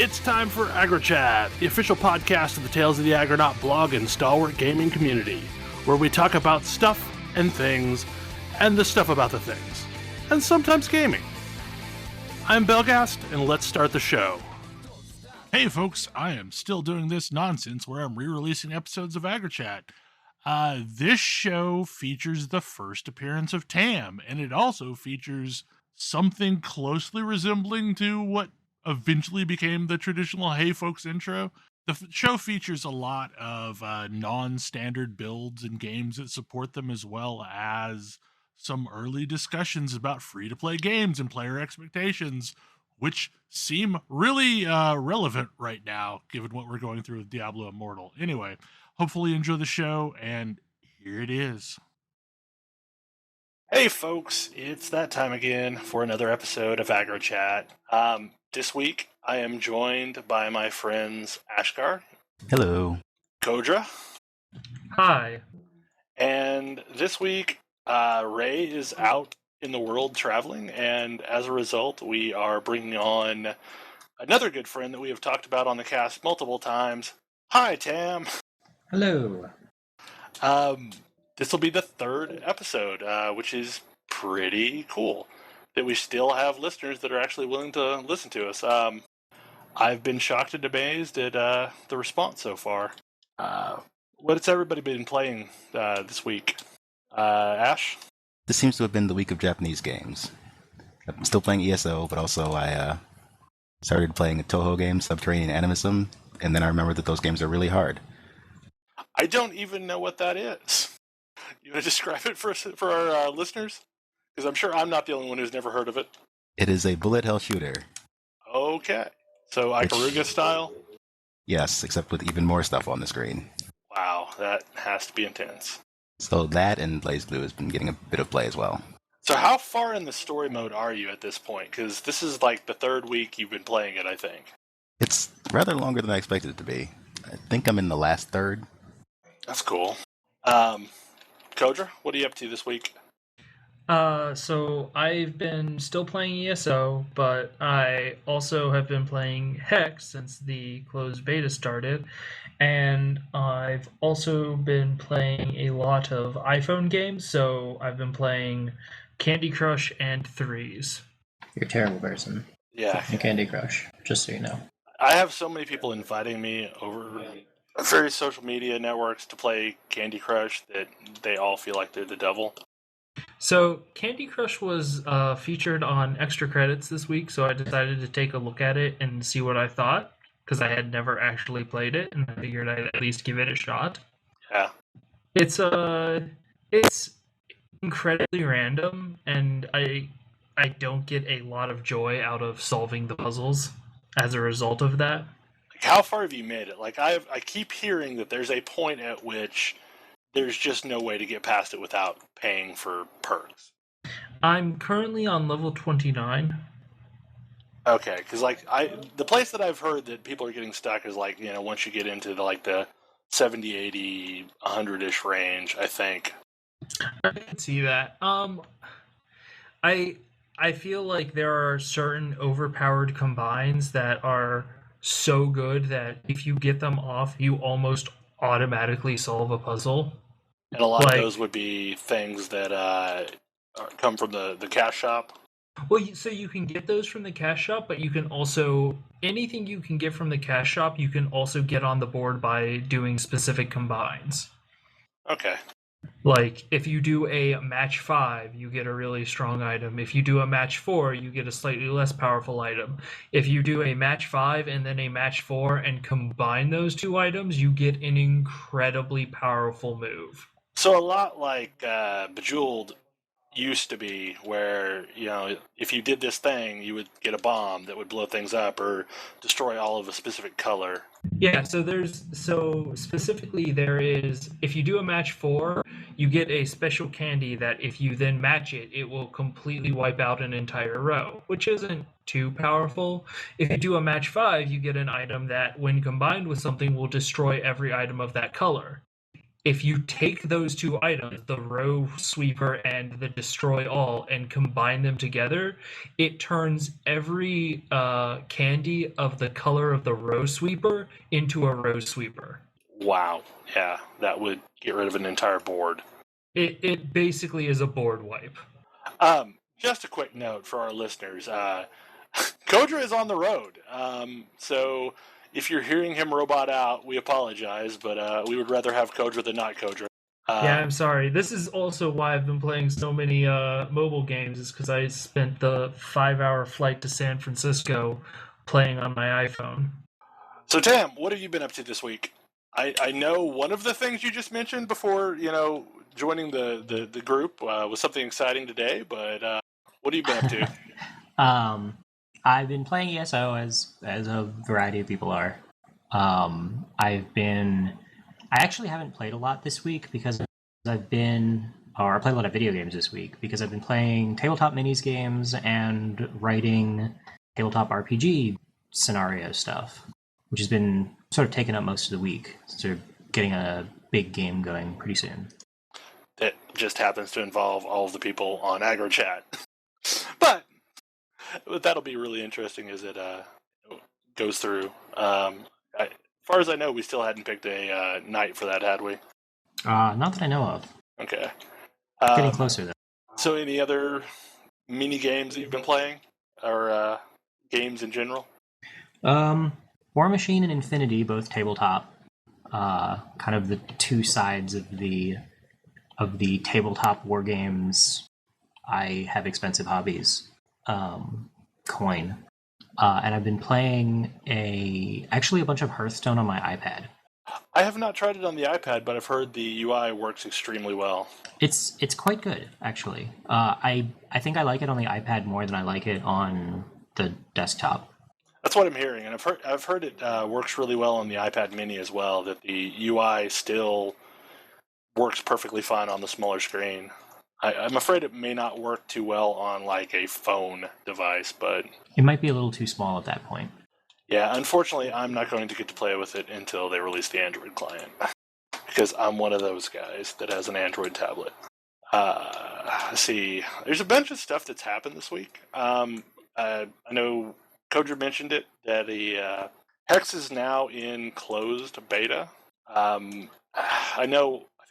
It's time for Aggrochat, the official podcast of the Tales of the Aggernaut blog and stalwart gaming community, where we talk about stuff and things, and the stuff about the things, and sometimes gaming. I'm Belgast, and let's start the show. Hey folks, I am still doing this nonsense where I'm re-releasing episodes of Aggrochat. This show features the first appearance of Tam, and it also features something closely resembling to what eventually became the traditional Hey Folks intro. The show features a lot of non-standard builds and games that support them, as well as some early discussions about free-to-play games and player expectations, which seem really relevant right now, given what we're going through with Diablo Immortal. Anyway, hopefully you enjoy the show, and here it is. Hey folks, it's that time again for another episode of Aggrochat. This week, I am joined by my friends Ashgar. Hello. Kodra. Hi. And this week, Ray is out in the world traveling, and as a result, we are bringing on another good friend that we have talked about on the cast multiple times. Hi, Tam. Hello. This will be the third episode, which is pretty cool. That we still have listeners that are actually willing to listen to us. I've been shocked and amazed at the response so far. What's everybody been playing this week? Ash? This seems to have been the week of Japanese games. I'm still playing ESO, but also I started playing a Toho game, Subterranean Animism, and then I remembered that those games are really hard. I don't even know what that is. You want to describe it for our listeners? Because I'm sure I'm not the only one who's never heard of it. It is a bullet hell shooter. Okay. So Ikaruga style? Yes, except with even more stuff on the screen. Wow, that has to be intense. So that and BlazBlue has been getting a bit of play as well. So how far in the story mode are you at this point? Because this is like the third week you've been playing it, I think. It's rather longer than I expected it to be. I think I'm in the last third. That's cool. Kodra, what are you up to this week? So I've been still playing ESO, but I also have been playing Hex since the closed beta started, and I've also been playing a lot of iPhone games, so I've been playing Candy Crush and Threes. You're a terrible person. Yeah. Candy Crush, just so you know. I have so many people inviting me over various social media networks to play Candy Crush that they all feel like they're the devil. So Candy Crush was featured on Extra Credits this week, so I decided to take a look at it and see what I thought, because I had never actually played it, and I figured I'd at least give it a shot. Yeah. It's incredibly random, and I don't get a lot of joy out of solving the puzzles as a result of that. Like, how far have you made it? Like, I keep hearing that there's a point at which there's just no way to get past it without paying for perks. I'm currently on level 29. Okay, because the place that I've heard that people are getting stuck is like, you know, once you get into the 70, 80, 100-ish range, I think. I can see that. I feel like there are certain overpowered combines that are so good that if you get them off, you almost automatically solve a puzzle. And a lot of those would be things that come from the cash shop. Well, so you can get those from the cash shop, but you can also, anything you can get from the cash shop, you can also get on the board by doing specific combines. Okay. Like, if you do a match 5, you get a really strong item. If you do a match 4, you get a slightly less powerful item. If you do a match 5 and then a match 4 and combine those two items, you get an incredibly powerful move. So a lot like Bejeweled used to be, where, you know, if you did this thing, you would get a bomb that would blow things up or destroy all of a specific color. Yeah, so specifically there is, if you do a match 4, you get a special candy that if you then match it, it will completely wipe out an entire row, which isn't too powerful. If you do a match 5, you get an item that, when combined with something, will destroy every item of that color. if you take those two items, the row sweeper and the destroy all, and combine them together, it turns every candy of the color of the row sweeper into a row sweeper. Wow. Yeah, that would get rid of an entire board. It basically is a board wipe. Just a quick note for our listeners. Kodra is on the road. So if you're hearing him robot out, we apologize, but we would rather have Kodra than not Kodra. Yeah, I'm sorry. This is also why I've been playing so many mobile games, is because I spent the 5-hour flight to San Francisco playing on my iPhone. So, Tam, what have you been up to this week? I know one of the things you just mentioned before, joining the group was something exciting today, but what have you been up to? I've been playing ESO as a variety of people are. I actually haven't played a lot this week because I played a lot of video games this week because I've been playing tabletop minis games and writing tabletop RPG scenario stuff, which has been sort of taking up most of the week. So getting a big game going pretty soon. That just happens to involve all of the people on Aggrochat. But that'll be really interesting as it goes through. As far as I know, we still hadn't picked a night for that, had we? Not that I know of. Okay. Getting closer, though. So any other mini games that you've been playing? Or games in general? War Machine and Infinity, both tabletop. Kind of the two sides of the tabletop war games. I have expensive hobbies. Coin. And I've been playing actually a bunch of Hearthstone on my iPad. I have not tried it on the iPad, but I've heard the UI works extremely well. It's quite good, actually. I think I like it on the iPad more than I like it on the desktop. That's what I'm hearing, and I've heard it works really well on the iPad Mini as well. That the UI still works perfectly fine on the smaller screen. I'm afraid it may not work too well on like a phone device, but it might be a little too small at that point. Yeah, unfortunately, I'm not going to get to play with it until they release the Android client, because I'm one of those guys that has an Android tablet. Let's see, there's a bunch of stuff that's happened this week. I know Kodra mentioned it, that the Hex is now in closed beta.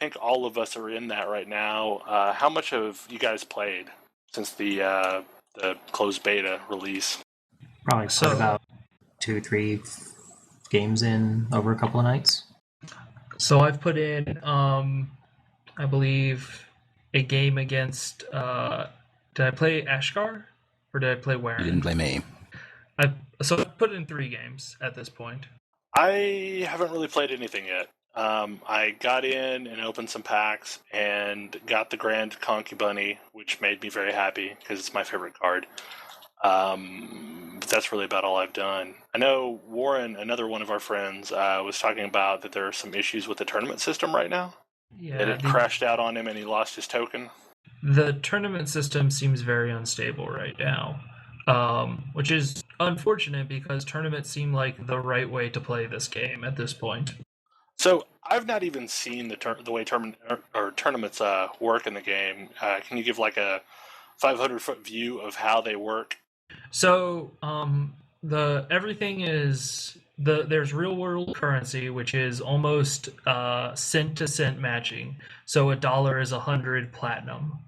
I think all of us are in that right now. How much have you guys played since the closed beta release? Probably about 2-3 games in over a couple of nights. So I've put in, I believe, a game against. Did I play Ashgar or did I play Warren? You didn't play me. So I've put in 3 games at this point. I haven't really played anything yet. I got in and opened some packs and got the Grand Concubunny, which made me very happy because it's my favorite card. But that's really about all I've done. I know Warren, another one of our friends, was talking about that there are some issues with the tournament system right now. Yeah, that it crashed out on him and he lost his token. The tournament system seems very unstable right now, which is unfortunate because tournaments seem like the right way to play this game at this point. So I've not even seen the way tournaments work in the game. Can you give like a 500-foot view of how they work? So everything is there's real world currency, which is almost cent to cent matching. So $1 is 100 platinum.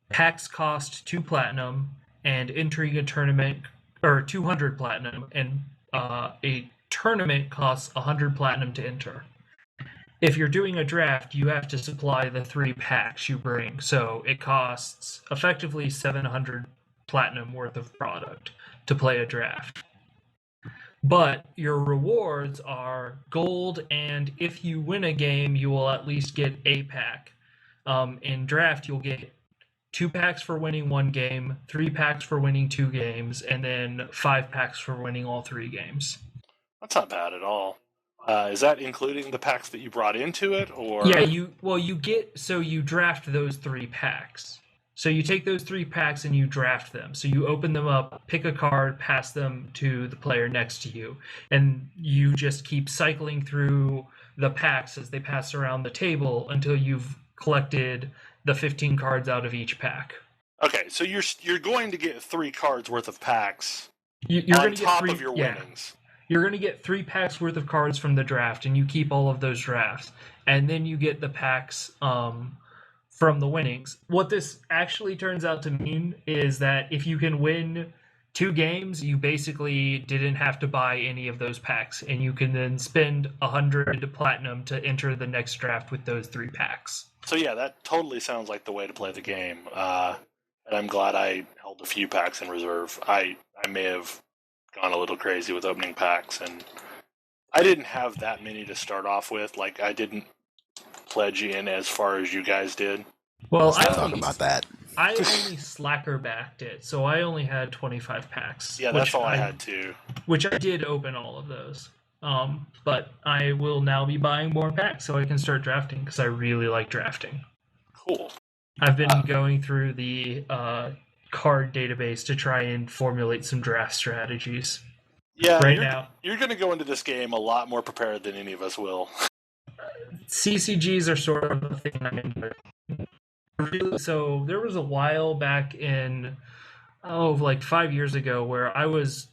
Packs cost 2 platinum, and entering a tournament or 200 platinum, and a tournament costs 100 platinum to enter. If you're doing a draft, you have to supply the 3 packs you bring, so it costs effectively 700 platinum worth of product to play a draft. But your rewards are gold, and if you win a game, you will at least get a pack. In draft, you'll get 2 packs for winning 1 game, 3 packs for winning 2 games, and then 5 packs for winning all 3 games. That's not bad at all. Is that including the packs that you brought into it, or? Yeah, you draft those 3 packs. So you take those 3 packs and you draft them. So you open them up, pick a card, pass them to the player next to you, and you just keep cycling through the packs as they pass around the table until you've collected the 15 cards out of each pack. Okay, so you're going to get 3 cards worth of packs You're on going to top get 3, of your winnings. You're going to get 3 packs worth of cards from the draft, and you keep all of those drafts, and then you get the packs from the winnings. What this actually turns out to mean is that if you can win 2 games, you basically didn't have to buy any of those packs, and you can then spend 100 platinum to enter the next draft with those 3 packs. So yeah, that totally sounds like the way to play the game. And I'm glad I held a few packs in reserve. I may have gone a little crazy with opening packs, and I didn't have that many to start off with. Like, I didn't pledge in as far as you guys did. Well, Let's not talk about that. I only slacker backed it, so I only had 25 packs. Yeah, that's all I had too. Which I did open all of those. But I will now be buying more packs so I can start drafting, because I really like drafting. Cool. I've been going through the card database to try and formulate some draft strategies. Yeah, now. You're going to go into this game a lot more prepared than any of us will. CCGs are sort of the thing I'm into. So there was a while back in, like 5 years ago, where I was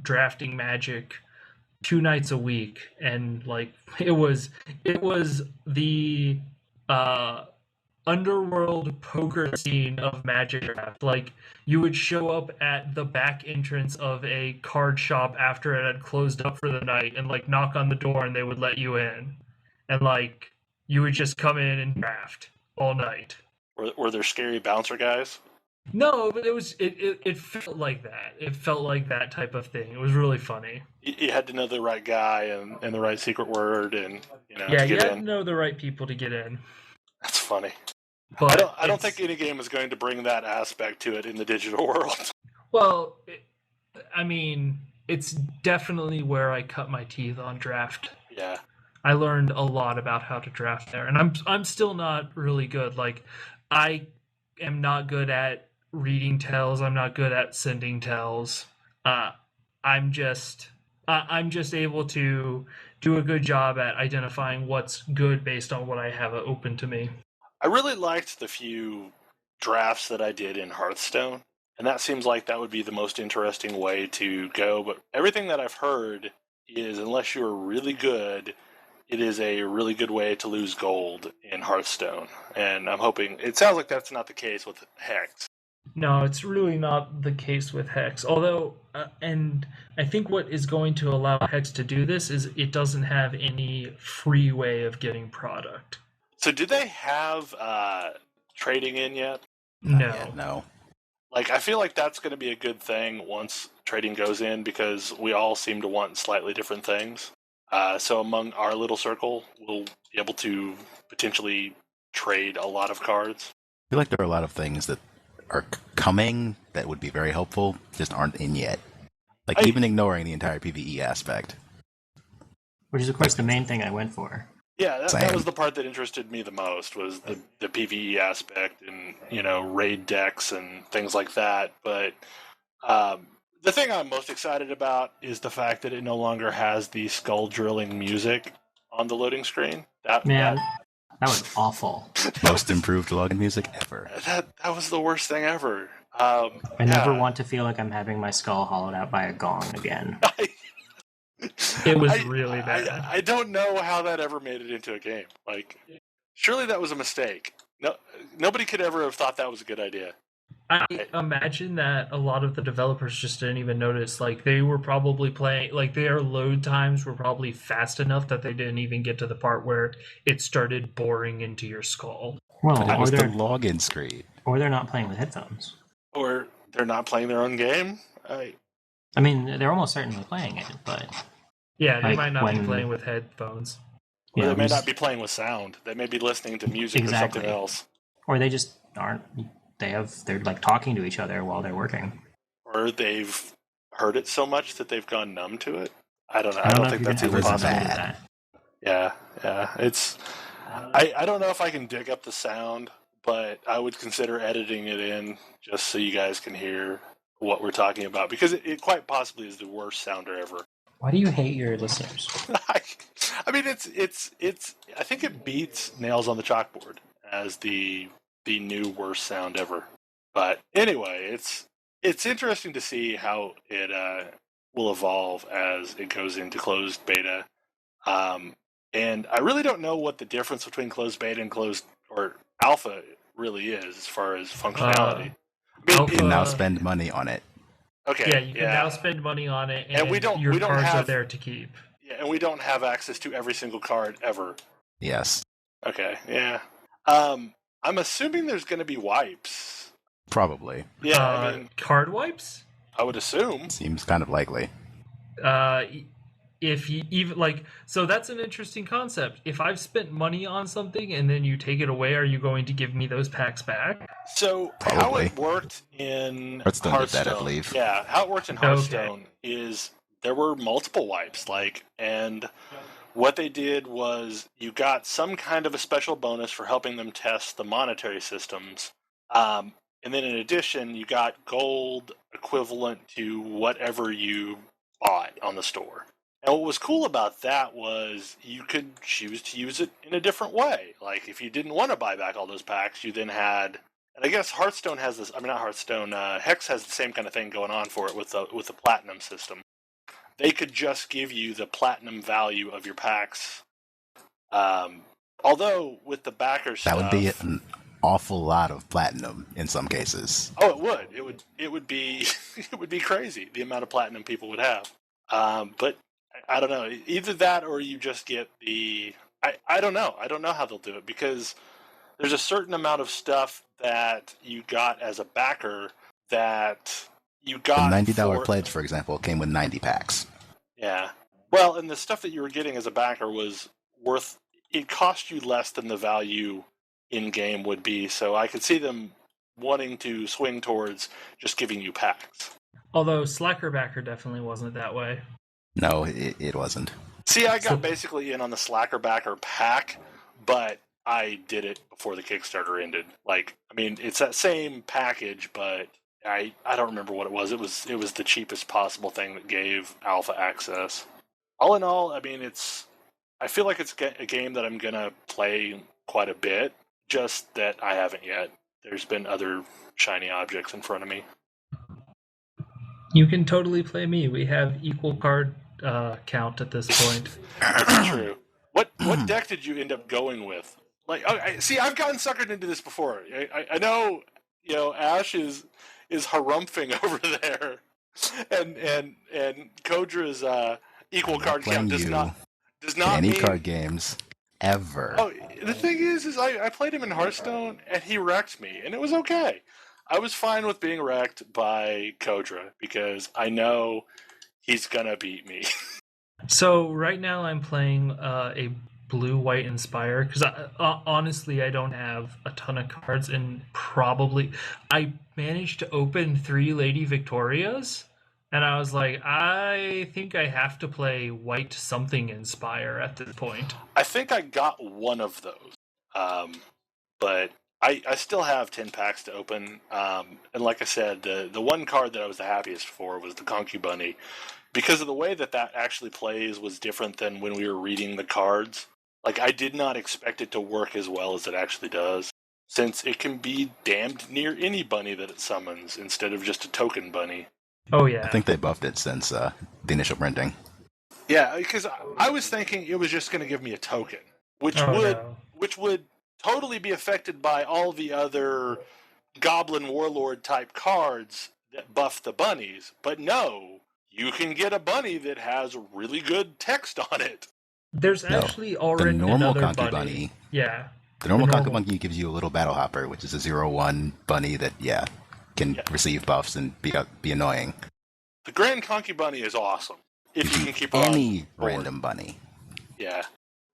drafting Magic 2 nights a week, and like it was the underworld poker scene of Magic draft. Like, you would show up at the back entrance of a card shop after it had closed up for the night and like knock on the door, and they would let you in, and like you would just come in and draft all night. Were there scary bouncer guys? No, but it felt like that. It felt like that type of thing. It was really funny. You had to know the right guy and the right secret word, and you to had get to in. know the right people to get in. That's funny. But I don't think any game is going to bring that aspect to it in the digital world. Well, it's definitely where I cut my teeth on draft. Yeah. I learned a lot about how to draft there, and I'm still not really good. Like, I am not good at reading tells. I'm not good at sending tells. I'm just able to do a good job at identifying what's good based on what I have open to me. I really liked the few drafts that I did in Hearthstone, and that seems like that would be the most interesting way to go. But everything that I've heard is, unless you're really good, it is a really good way to lose gold in Hearthstone. And I'm hoping, it sounds like that's not the case with Hex. No, it's really not the case with Hex. Although, and I think what is going to allow Hex to do this is it doesn't have any free way of getting product. So did they have trading in yet? No. No. Like, I feel like that's going to be a good thing once trading goes in, because we all seem to want slightly different things. So among our little circle, we'll be able to potentially trade a lot of cards. I feel like there are a lot of things that are coming that would be very helpful, just aren't in yet. Like, even ignoring the entire PvE aspect. Which is, of course, the main thing I went for. Yeah, that was the part that interested me the most, was the PvE aspect and, raid decks and things like that. But the thing I'm most excited about is the fact that it no longer has the skull drilling music on the loading screen. That was awful. Most improved login music ever. That was the worst thing ever. I never want to feel like I'm having my skull hollowed out by a gong again. It was really bad. I don't know how that ever made it into a game. Like, surely that was a mistake. No, nobody could ever have thought that was a good idea. I imagine that a lot of the developers just didn't even notice. Like, they were probably playing, like, their load times were probably fast enough that they didn't even get to the part where it started boring into your skull. Well, it was the login screen. Or they're not playing with headphones. Or they're not playing their own game. I mean, they're almost certainly playing it, but... Yeah, they might not be playing with headphones. Or they may not be playing with sound. They may be listening to music or something else. Or they just aren't... They're like talking to each other while they're working. Or they've heard it so much that they've gone numb to it. I don't know. I don't think that's even possible. Yeah. It's... I don't know if I can dig up the sound, but I would consider editing it in just so you guys can hear what we're talking about, because it quite possibly is the worst sounder ever. Why do you hate your listeners? I mean, it's. I think it beats Nails on the Chalkboard as the new worst sound ever. But anyway, it's interesting to see how it will evolve as it goes into closed beta. And I really don't know what the difference between closed beta and closed or alpha really is as far as functionality. You can now spend money on it. Okay. Yeah, you can now spend money on it, and we don't cards have, are there to keep. Yeah, and we don't have access to every single card ever. Yes. Okay, yeah. I'm assuming there's going to be wipes. Probably. Yeah, I mean, card wipes? I would assume. Seems kind of likely. If you even so that's an interesting concept. If I've spent money on something and then you take it away, are you going to give me those packs back? So Probably. how it worked in Hearthstone did that, I believe. Yeah, how it worked in Hearthstone is there were multiple wipes, and what they did was you got some kind of a special bonus for helping them test the monetary systems. And then in addition, you got gold equivalent to whatever you bought on the store. And what was cool about that was you could choose to use it in a different way. Like, if you didn't want to buy back all those packs, you then had... And I guess Hearthstone has this... I mean, not Hearthstone. Hex has the same kind of thing going on for it with the Platinum system. They could just give you the Platinum value of your packs. Although, with the backer stuff... That would be an awful lot of Platinum in some cases. Oh, it would. It would be... it would be crazy, the amount of Platinum people would have. But... I don't know. Either that or you just get the... I don't know. I don't know how they'll do it, because there's a certain amount of stuff that you got as a backer that you got... The $90 pledge, for example, came with 90 packs. Yeah. Well, and the stuff that you were getting as a backer was worth... It cost you less than the value in-game would be, so I could see them wanting to swing towards just giving you packs. Although Slacker Backer definitely wasn't that way. No, it wasn't. See, I got basically in on the Slacker Backer pack, but I did it before the Kickstarter ended. I mean, it's that same package, but I don't remember what it was. It was the cheapest possible thing that gave alpha access. All in all, I mean, I feel like it's a game that I'm gonna play quite a bit, just that I haven't yet. There's been other shiny objects in front of me. You can totally play me. We have equal card count at this point. That's true. What deck did you end up going with? See, I've gotten suckered into this before. I know, Ash is harumphing over there, and Kodra's equal card count does not any mean... card games ever. Oh, the thing is I played him in Hearthstone and he wrecked me, and it was okay. I was fine with being wrecked by Kodra because I know he's gonna beat me. So right now I'm playing a blue-white Inspire because honestly I don't have a ton of cards, and probably I managed to open 3 Lady Victorias, and I was like, I think I have to play white something Inspire at this point. I think I got one of those, but I still have 10 packs to open, and like I said, the one card that I was the happiest for was the Conky Bunny, because of the way that actually plays was different than when we were reading the cards. I did not expect it to work as well as it actually does, since it can be damned near any bunny that it summons, instead of just a token bunny. Oh yeah. I think they buffed it since the initial printing. Yeah, because I was thinking it was just going to give me a token, which would totally be affected by all the other Goblin Warlord type cards that buff the bunnies. But no, you can get a bunny that has really good text on it. There's actually already the normal another Conky bunny. Yeah. The normal Conky bunny gives you a little battle hopper, which is a 0/1 bunny that can receive buffs and be annoying. The Grand Conky Bunny is awesome if you can keep any random bunny. Yeah.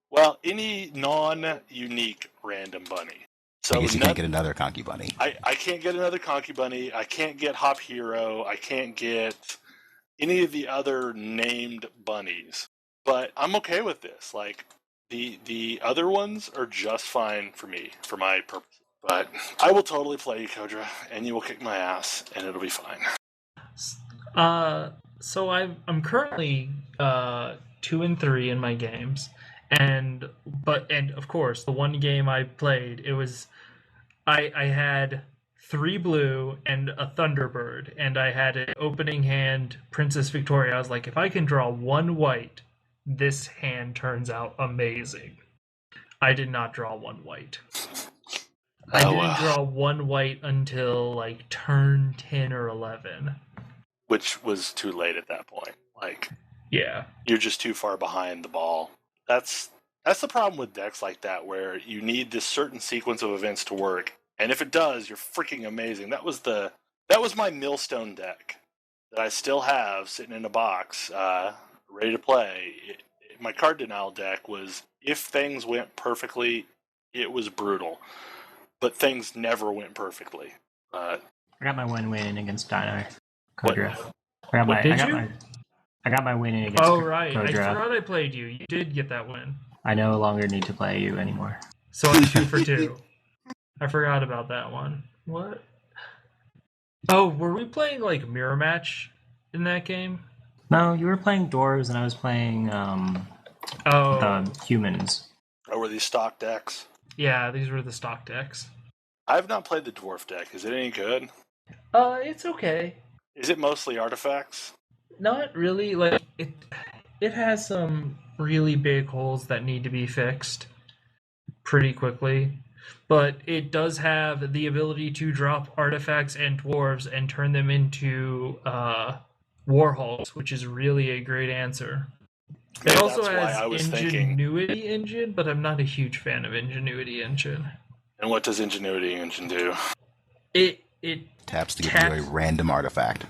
Well, any non-unique random bunny. So I guess you can't get another Conky Bunny. I can't get another Conky Bunny. I can't get Hop Hero. I can't get any of the other named bunnies. But I'm okay with this. The other ones are just fine for me, for my purposes. But I will totally play you, Kodra, and you will kick my ass, and it'll be fine. So I'm currently 2 and 3 in my games, and of course the one game I played, I had 3 blue and a Thunderbird, and I had an opening hand Princess Victoria. I was like, if I can draw 1 white, this hand turns out amazing. I did not draw 1 white. I didn't draw 1 white until like turn 10 or 11. Which was too late at that point. Like, yeah, you're just too far behind the ball. That's the problem with decks like that, where you need this certain sequence of events to work, and if it does, you're freaking amazing. That was my Millstone deck that I still have sitting in a box, ready to play. My card denial deck was, if things went perfectly, it was brutal, but things never went perfectly. I got my 1 win against Dino. What? Kodra. I got my win against Oh, right. Kodra. I forgot I played you. You did get that win. I no longer need to play you anymore. So I'm 2 for 2. I forgot about that one. What? Oh, were we playing like mirror match in that game? No, you were playing dwarves and I was playing the humans. Or were these stock decks? Yeah, these were the stock decks. I've not played the dwarf deck. Is it any good? It's okay. Is it mostly artifacts? Not really. Like it has some really big holes that need to be fixed pretty quickly, but it does have the ability to drop artifacts and dwarves and turn them into warhawks, which is really a great answer. It also has Ingenuity Engine, but I'm not a huge fan of Ingenuity Engine. And what does Ingenuity Engine do? It taps to give you a random artifact.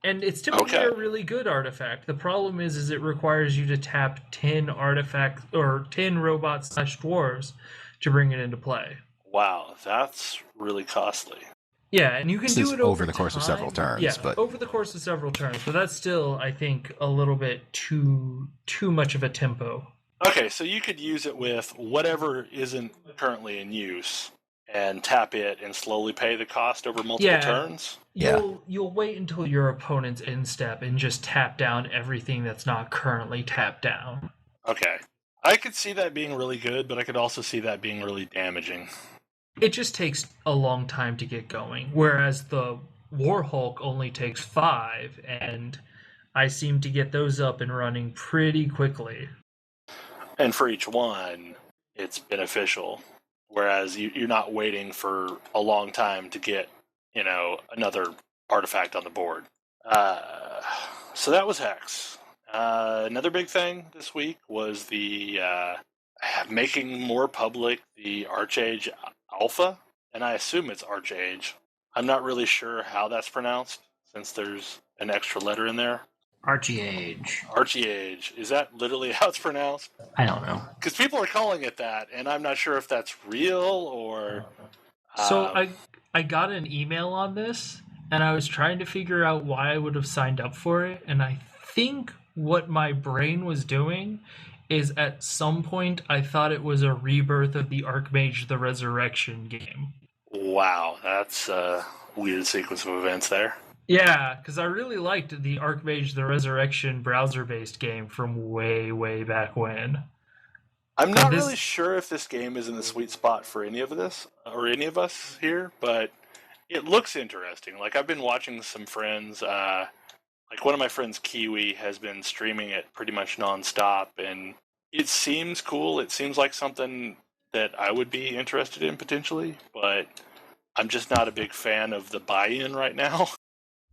And it's typically a really good artifact. The problem is it requires you to tap 10 artifacts or 10 robots / dwarves to bring it into play. Wow, that's really costly. Yeah, and you can do it over the course of several turns. Yeah, but over the course of several turns. But that's still, I think, a little bit too much of a tempo. Okay, so you could use it with whatever isn't currently in use and tap it and slowly pay the cost over multiple turns? You'll wait until your opponent's end step and just tap down everything that's not currently tapped down. Okay. I could see that being really good, but I could also see that being really damaging. It just takes a long time to get going, whereas the Warhulk only takes 5, and I seem to get those up and running pretty quickly. And for each one, it's beneficial, whereas you're not waiting for a long time to get, another artifact on the board. So that was Hex. Another big thing this week was the making more public the Archeage Alpha, and I assume it's Archeage. I'm not really sure how that's pronounced, since there's an extra letter in there. Archeage. Archeage. Is that literally how it's pronounced? I don't know. Because people are calling it that, and I'm not sure if that's real or... So I got an email on this, and I was trying to figure out why I would have signed up for it, and I think what my brain was doing is at some point I thought it was a rebirth of the Archmage the Resurrection game. Wow, that's a weird sequence of events there. Yeah, because I really liked the Archmage the Resurrection browser-based game from way, way back when. I'm not really sure if this game is in the sweet spot for any of this, or any of us here, but it looks interesting. Like, I've been watching some friends, like one of my friends, Kiwi, has been streaming it pretty much nonstop, and it seems cool. It seems like something that I would be interested in potentially, but I'm just not a big fan of the buy-in right now.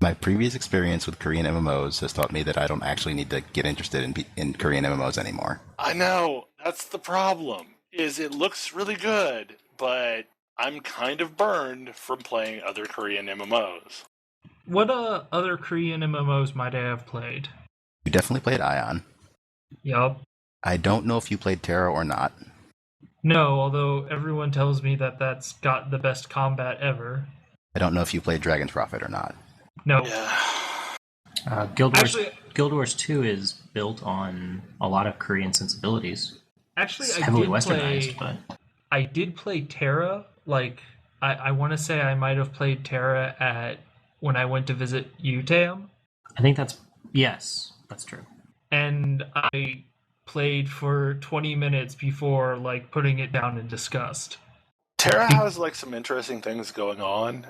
My previous experience with Korean MMOs has taught me that I don't actually need to get interested in Korean MMOs anymore. I know. That's the problem. Is it looks really good, but I'm kind of burned from playing other Korean MMOs. What other Korean MMOs might I have played? You definitely played Ion. Yup. I don't know if you played Terra or not. No, although everyone tells me that that's got the best combat ever. I don't know if you played Dragon's Prophet or not. No. Yeah. Guild Wars 2 is built on a lot of Korean sensibilities. Actually, it's heavily westernized, but I did play Terra like I want to say I might have played Terra at when I went to visit you, Tam, I think yes, that's true. and I played for 20 minutes before like putting it down in disgust. Terra has like some interesting things going on,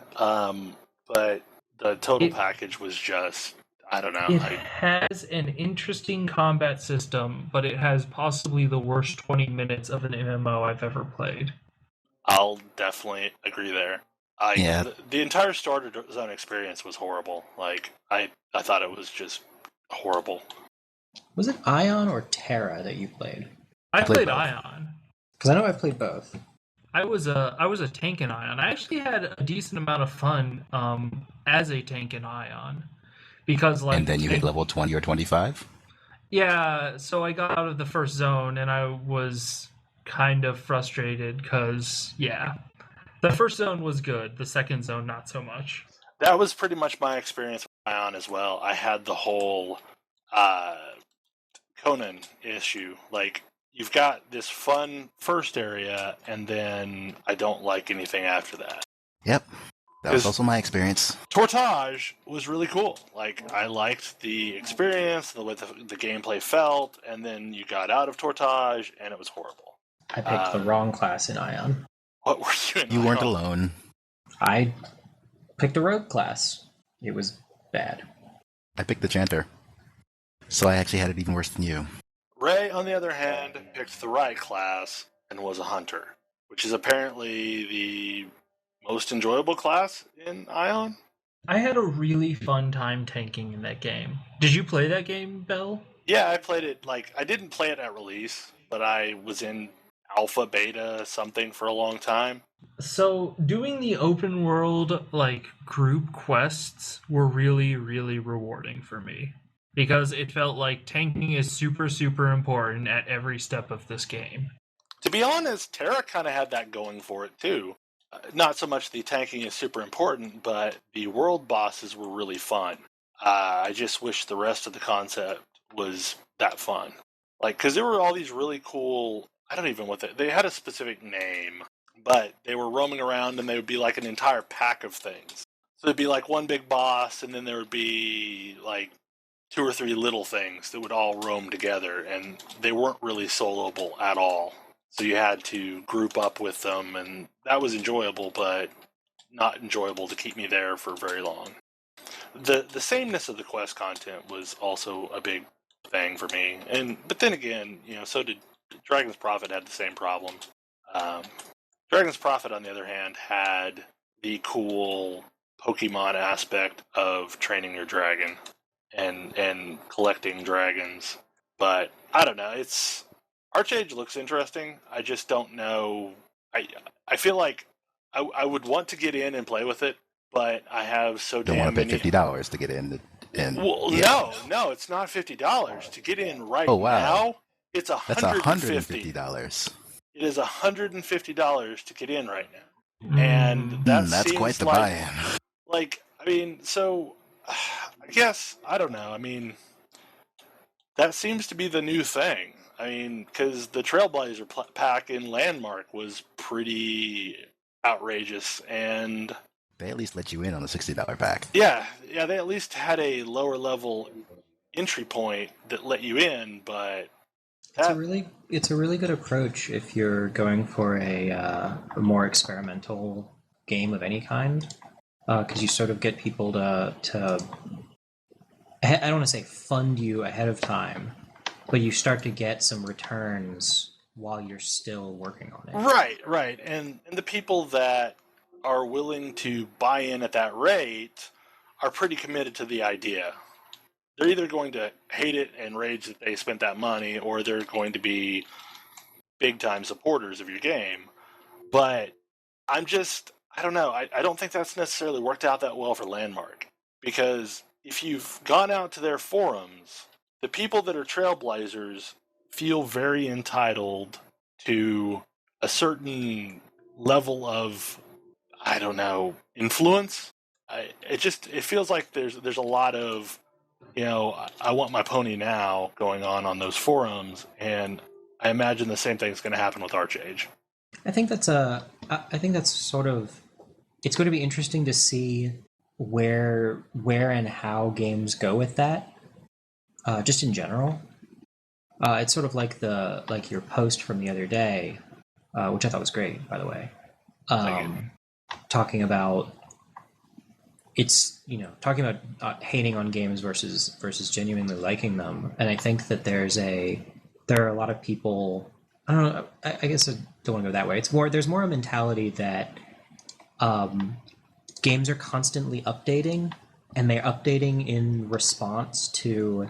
but the total package was just, I don't know. It has an interesting combat system, but it has possibly the worst 20 minutes of an MMO I've ever played. I'll definitely agree there. Yeah. The entire starter zone experience was horrible. Like, I thought it was just horrible. Was it Ion or Terra that you played? I played played both. Ion. Because I know I've played both. I was a tank in Ion. I actually had a decent amount of fun as a tank in Ion. Because like, And then you hit level 20 or 25? yeah, so I got out of the first zone and I was kind of frustrated because, yeah, the first zone was good. The second zone, not so much. That was pretty much my experience with Ion as well. I had the whole Conan issue. Like, you've got this fun first area, and then I don't like anything after that. Yep. That was also my experience. Tortage was really cool. Like, I liked the experience, the way the gameplay felt, and then you got out of Tortage, and it was horrible. I picked the wrong class in Ion. What were you in? You weren't alone. I picked a rogue class. It was bad. I picked the Chanter. So I actually had it even worse than you. Ray, on the other hand, picked the right class and was a hunter, which is apparently the most enjoyable class in Ion. I had a really fun time tanking in that game. Did you play that game, Bell? Yeah, I played it, I didn't play it at release, but I was in alpha, beta, something for a long time. So doing the open world group quests were really, really rewarding for me. Because it felt like tanking is super, super important at every step of this game. To be honest, Terra kind of had that going for it too. Not so much the tanking is super important, but the world bosses were really fun. I just wish the rest of the concept was that fun. Because there were all these really cool, I don't even know what they had a specific name, but they were roaming around and they would be like an entire pack of things. So there'd be like one big boss, and then there would be like 2 or 3 little things that would all roam together, and they weren't really soloable at all. So you had to group up with them, and that was enjoyable, but not enjoyable to keep me there for very long. The sameness of the quest content was also a big thing for me, but then again, so did Dragon's Prophet had the same problem. Dragon's Prophet, on the other hand, had the cool Pokemon aspect of training your dragon and collecting dragons, but I don't know. Archeage looks interesting. I just don't know. I feel like I would want to get in and play with it, but I have so damn Don't want to many... pay $50 to get in. Well, yeah. no, it's not $50 to get in right Oh, wow. now. It's That's $150. $150. It is $150 to get in right now, and That's quite the buy-in. I guess I don't know. I mean, that seems to be the new thing. I mean, because the Trailblazer pack in Landmark was pretty outrageous, and They at least let you in on the $60 pack. yeah, they at least had a lower level entry point that let you in, but It's a really good approach if you're going for a more experimental game of any kind, because you sort of get people to I don't want to say fund you ahead of time, but you start to get some returns while you're still working on it. Right, and the people that are willing to buy in at that rate are pretty committed to the idea. They're either going to hate it and rage that they spent that money, or they're going to be big-time supporters of your game. But I don't know. I don't think that's necessarily worked out that well for Landmark. Because if you've gone out to their forums, the people that are Trailblazers feel very entitled to a certain level of, I don't know, influence. It feels like there's a lot of, I want my pony now going on those forums, and I imagine the same thing's going to happen with Archeage. I think that's sort of it's going to be interesting to see where and how games go with that. Just in general, it's sort of like your post from the other day, which I thought was great, by the way. Talking about hating on games versus genuinely liking them, and I think that there are a lot of people. I don't know. I guess I don't want to go that way. There's more a mentality that games are constantly updating, and they're updating in response to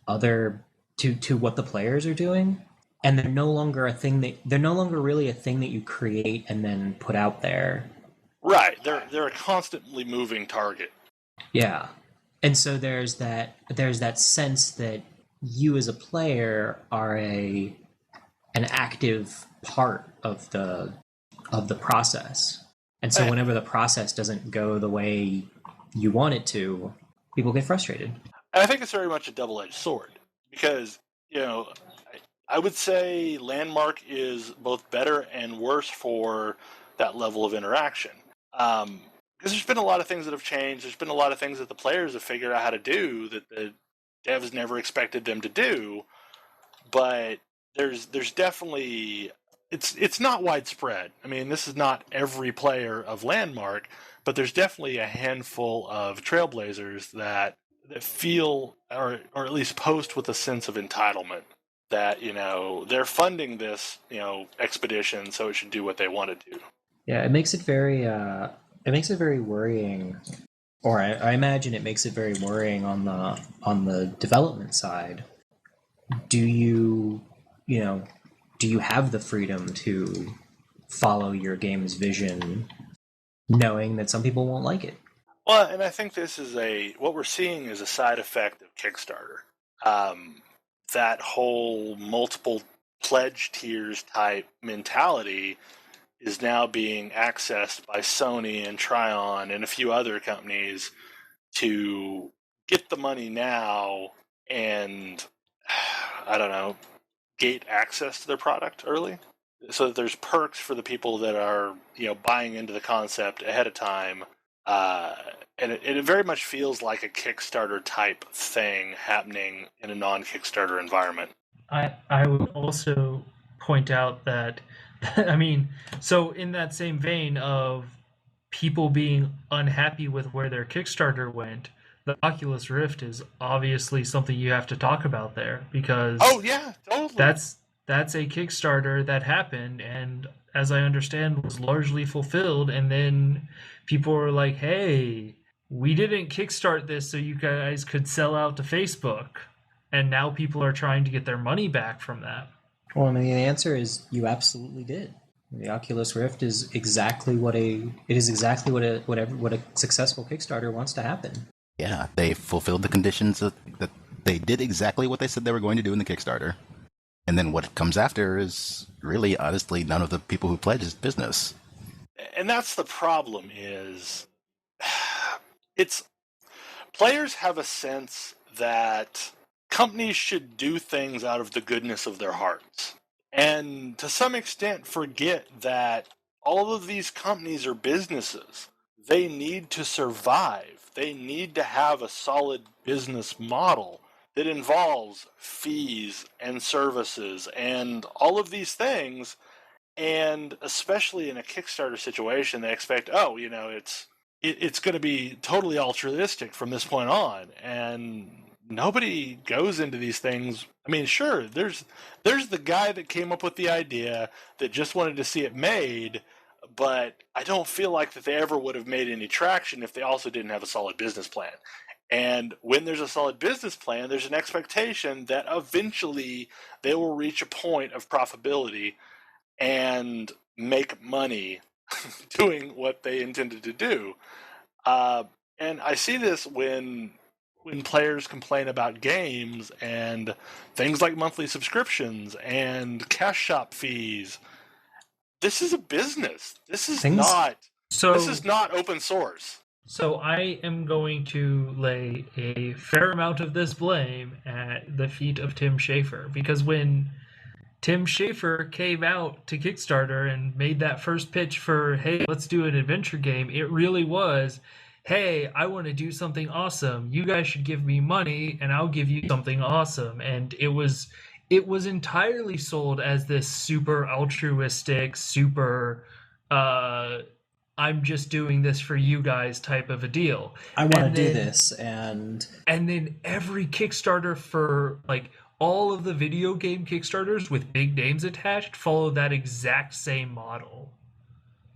to what the players are doing, and they're no longer really a thing that you create and then put out there. Right, they're a constantly moving target. Yeah, and so there's that sense that you as a player are an active part of the process, and so whenever the process doesn't go the way you want it to, people get frustrated. And I think it's very much a double-edged sword, because I would say Landmark is both better and worse for that level of interaction. Because there's been a lot of things that have changed. There's been a lot of things that the players have figured out how to do that the devs never expected them to do. But there's definitely it's not widespread. I mean, this is not every player of Landmark, but there's definitely a handful of trailblazers that feel or at least post with a sense of entitlement that they're funding this expedition, so it should do what they want to do. Yeah, it makes it very worrying, or I imagine it makes it very worrying on the development side. Do you have the freedom to follow your game's vision, knowing that some people won't like it? Well, and I think this is what we're seeing is a side effect of Kickstarter. That whole multiple pledge tiers type mentality is now being accessed by Sony and Tryon and a few other companies to get the money now and, I don't know, gate access to their product early. So that there's perks for the people that are, buying into the concept ahead of time. And it very much feels like a Kickstarter type thing happening in a non-Kickstarter environment. I would also point out that, I mean, so in that same vein of people being unhappy with where their Kickstarter went, the Oculus Rift is obviously something you have to talk about there, because oh yeah, totally. That's a Kickstarter that happened, and as I understand, was largely fulfilled, and then people were like, hey, we didn't kickstart this so you guys could sell out to Facebook, and now people are trying to get their money back from that. Well, I mean, the answer is you absolutely did. The Oculus Rift is exactly what a successful Kickstarter wants to happen. Yeah, they fulfilled the conditions that they did exactly what they said they were going to do in the Kickstarter. And then what comes after is really, honestly, none of the people who pledged business. And that's the problem is players have a sense that companies should do things out of the goodness of their hearts. And to some extent forget that all of these companies are businesses. They need to survive. They need to have a solid business model that involves fees and services and all of these things. And especially in a Kickstarter situation, they expect, it's going to be totally altruistic from this point on. And nobody goes into these things. I mean, sure, there's the guy that came up with the idea that just wanted to see it made, but I don't feel like that they ever would have made any traction if they also didn't have a solid business plan. And when there's a solid business plan, there's an expectation that eventually they will reach a point of profitability and make money doing what they intended to do. And I see this when players complain about games and things like monthly subscriptions and cash shop fees. This is a business. This is not open source. So I am going to lay a fair amount of this blame at the feet of Tim Schafer, because when Tim Schafer came out to Kickstarter and made that first pitch for, hey, let's do an adventure game. It really was, hey, I want to do something awesome. You guys should give me money and I'll give you something awesome. And it was entirely sold as this super altruistic, super I'm just doing this for you guys type of a deal. I want to do then- this, and then every Kickstarter for like all of the video game Kickstarters with big names attached follow that exact same model.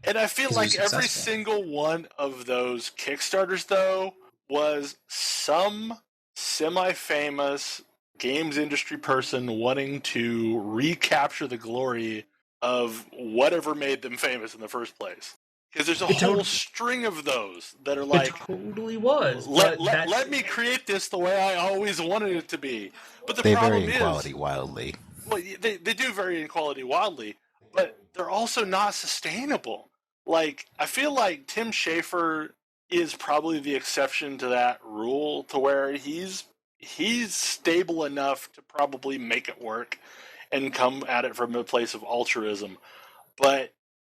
And I feel 'Cause like you're every successful. single one of those Kickstarters, though, was some semi-famous games industry person wanting to recapture the glory of whatever made them famous in the first place. Because there's a It whole tot- string of those that are like, it totally was. let, but let, that's- let me create this the way I always wanted it to be. But the They problem vary in is, quality wildly. well, they do vary in quality wildly, but they're also not sustainable. Like, I feel like Tim Schafer is probably the exception to that rule, to where he's stable enough to probably make it work and come at it from a place of altruism. But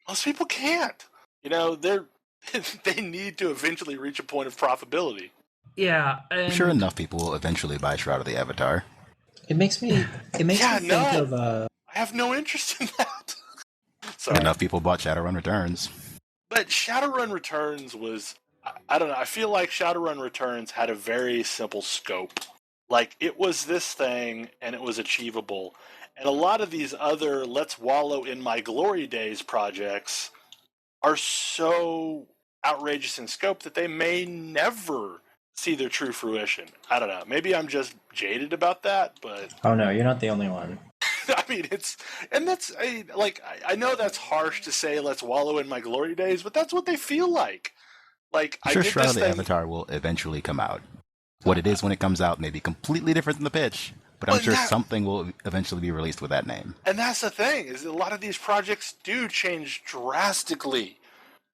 most people can't. You know, they need to eventually reach a point of profitability. Yeah, and I'm sure enough people will eventually buy Shroud of the Avatar. it makes me Yeah, me think no. of I have no interest in that. Sorry. Enough people bought Shadowrun Returns. But Shadowrun Returns was, I don't know, I feel like Shadowrun Returns had a very simple scope. Like, it was this thing, and it was achievable. And a lot of these other let's wallow in my glory days projects are so outrageous in scope that they may never see their true fruition. I don't know. Maybe I'm just jaded about that, but oh no, you're not the only one. I mean, I know that's harsh to say let's wallow in my glory days, but that's what they feel like. Like, I'm I sure did Shroud this of the thing. Avatar will eventually come out. What it is when it comes out may be completely different than the pitch, but I'm Well, sure that- something will eventually be released with that name. And that's the thing, is a lot of these projects do change drastically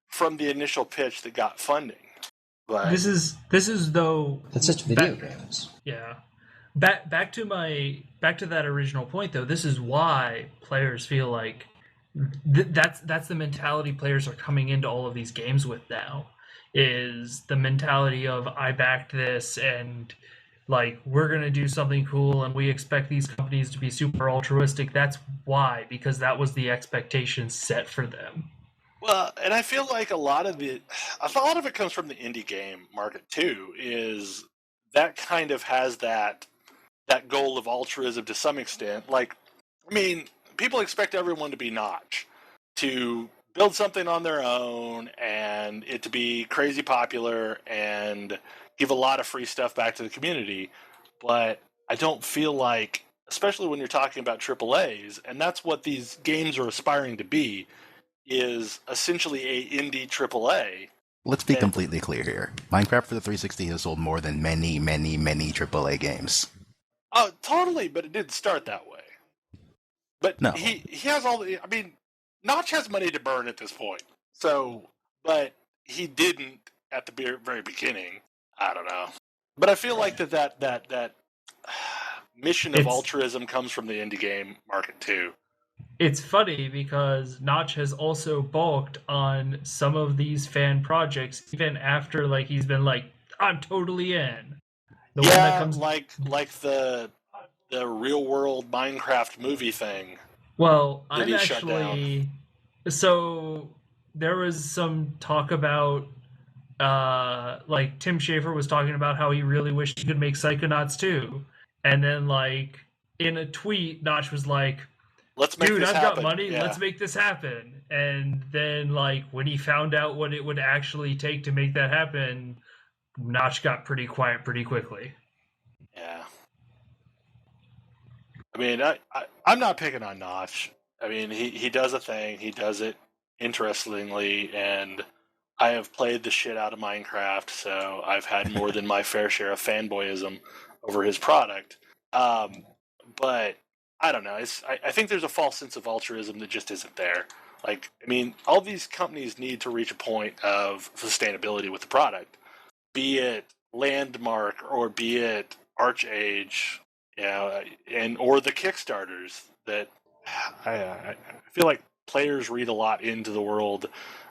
from the initial pitch that got funding. But this is though That's just video back- games. Yeah. Back to that original point though. This is why players feel like that's the mentality players are coming into all of these games with now. Is the mentality of I backed this and like we're gonna do something cool and we expect these companies to be super altruistic. That's why, because that was the expectation set for them. well, and I feel like a lot of it comes from the indie game market too. Is that kind of has that goal of altruism to some extent. Like, I mean, people expect everyone to be Notch, to build something on their own and it to be crazy popular and give a lot of free stuff back to the community. But I don't feel like, especially when you're talking about AAAs, and that's what these games are aspiring to be, is essentially a indie AAA. Let's be Yeah. completely clear here. Minecraft for the 360 has sold more than many, many, many AAA games. Oh, totally, but it didn't start that way. But No. he has all the. I mean, Notch has money to burn at this point. So, but he didn't at the very beginning. I don't know. But I feel like that mission of It's- altruism comes from the indie game market too. It's funny because Notch has also balked on some of these fan projects, even after like he's been like, I'm totally in. The one that Yeah, comes like the real world Minecraft movie thing. well, that I'm he shut actually so there was some talk about like Tim Schafer was talking about how he really wished he could make Psychonauts too. And then like in a tweet, Notch was like, Let's make dude, this I've happen. got money. Yeah. Let's make this happen. And then, like, when he found out what it would actually take to make that happen, Notch got pretty quiet pretty quickly. Yeah. I mean, I'm not picking on Notch. I mean, he does a thing. He does it interestingly, and I have played the shit out of Minecraft, so I've had more than my fair share of fanboyism over his product. But I don't know. I think there's a false sense of altruism that just isn't there. Like, I mean, all these companies need to reach a point of sustainability with the product, be it Landmark or be it Archeage, you know, or the Kickstarters that I feel like players read a lot into the world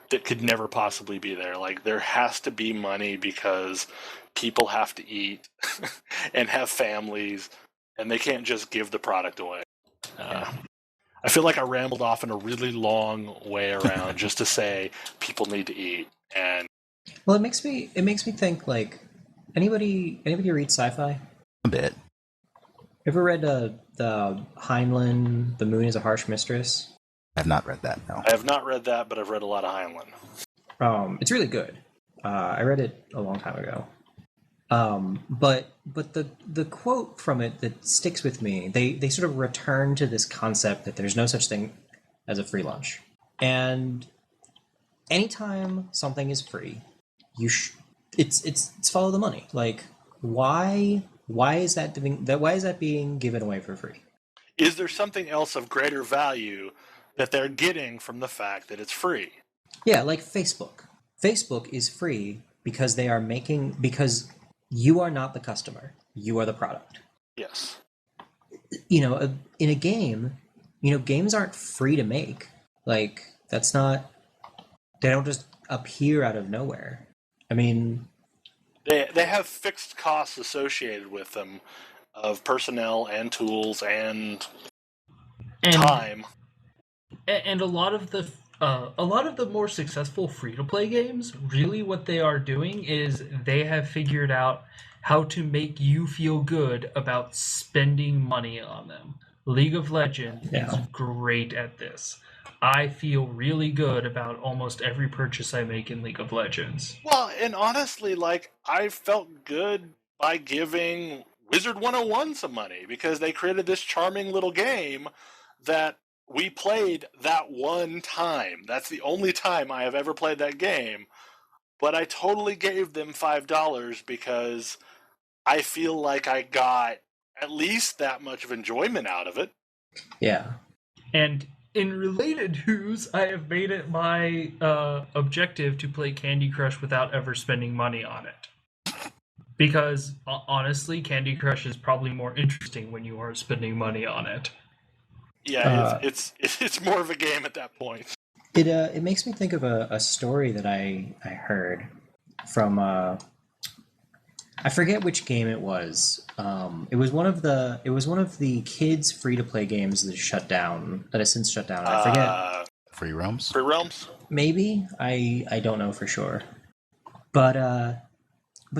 that could never possibly be there. Like, there has to be money because people have to eat and have families, and they can't just give the product away. I feel like I rambled off in a really long way around just to say people need to eat. And Well, it makes me think, like, anybody read sci-fi? A bit. Ever read the Heinlein, The Moon is a Harsh Mistress? I've not read that, no. I have not read that, but I've read a lot of Heinlein. It's really good. I read it a long time ago. But the quote from it that sticks with me, they sort of return to this concept that there's no such thing as a free lunch. And anytime something is free, it's follow the money. Like, why is that being given away for free? Is there something else of greater value that they're getting from the fact that it's free? Yeah, like Facebook. Facebook is free because because you are not the customer. You are the product. Yes. In a game, games aren't free to make. Like, they don't just appear out of nowhere. I mean, they have fixed costs associated with them of personnel and tools and time. And a lot of the more successful free-to-play games, really what they are doing is they have figured out how to make you feel good about spending money on them. League of Legends is great at this. I feel really good about almost every purchase I make in League of Legends. Well, and honestly, like, I felt good by giving Wizard 101 some money because they created this charming little game that we played that one time. That's the only time I have ever played that game. But I totally gave them $5 because I feel like I got at least that much of enjoyment out of it. Yeah. And in related news, I have made it my objective to play Candy Crush without ever spending money on it. Because, honestly, Candy Crush is probably more interesting when you are spending money on it. Yeah, it's more of a game at that point. It makes me think of a story that I heard from I forget which game it was. It was one of the kids free to play games that has since shut down. I forget. Free Realms? Free Realms? Maybe. I don't know for sure. But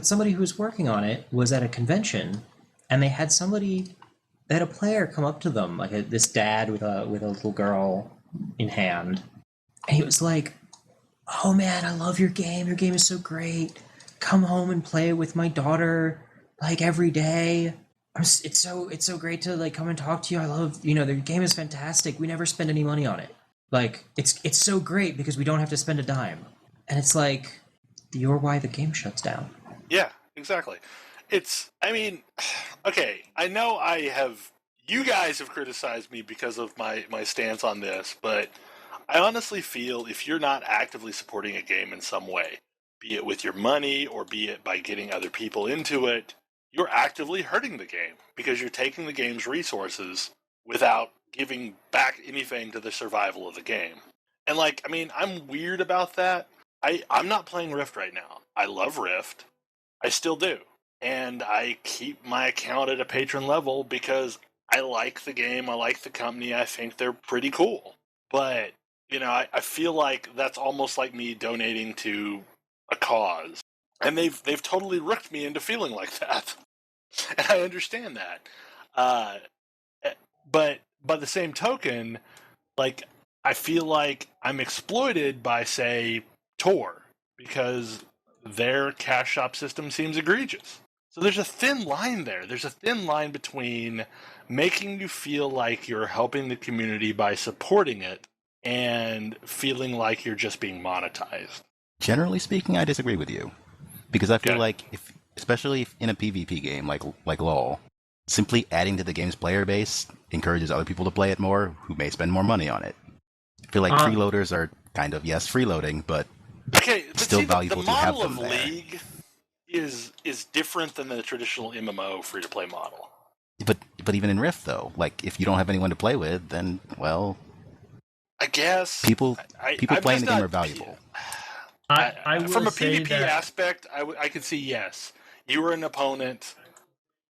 somebody who was working on it was at a convention, and they had a player come up to them, like this dad with a little girl in hand, and he was like, "Oh man, I love your game. Your game is so great. Come home and play it with my daughter like every day. It's so great to like come and talk to you. I love, their game is fantastic. We never spend any money on it. Like, it's so great because we don't have to spend a dime." And it's like, you're why the game shuts down. Yeah, exactly. Okay, I know you guys have criticized me because of my stance on this, but I honestly feel if you're not actively supporting a game in some way, be it with your money or be it by getting other people into it, you're actively hurting the game because you're taking the game's resources without giving back anything to the survival of the game. And I'm weird about that. I'm not playing Rift right now. I love Rift. I still do. And I keep my account at a patron level because I like the game, I like the company, I think they're pretty cool. But, I feel like that's almost like me donating to a cause. And they've totally rooked me into feeling like that. And I understand that. But by the same token, I feel like I'm exploited by, say, Tor, because their cash shop system seems egregious. So there's a thin line there. There's a thin line between making you feel like you're helping the community by supporting it and feeling like you're just being monetized. Generally speaking, I disagree with you. Because I feel like, especially in a PvP game like LoL, simply adding to the game's player base encourages other people to play it more who may spend more money on it. I feel like freeloaders are kind of, freeloading, but still valuable to have them there. The model of League is different than the traditional MMO free-to-play model. But But even in Rift, though, like, if you don't have anyone to play with, then, well, I guess people I'm playing just the game not- are valuable. I will from a say PvP that aspect, I could see yes. You were an opponent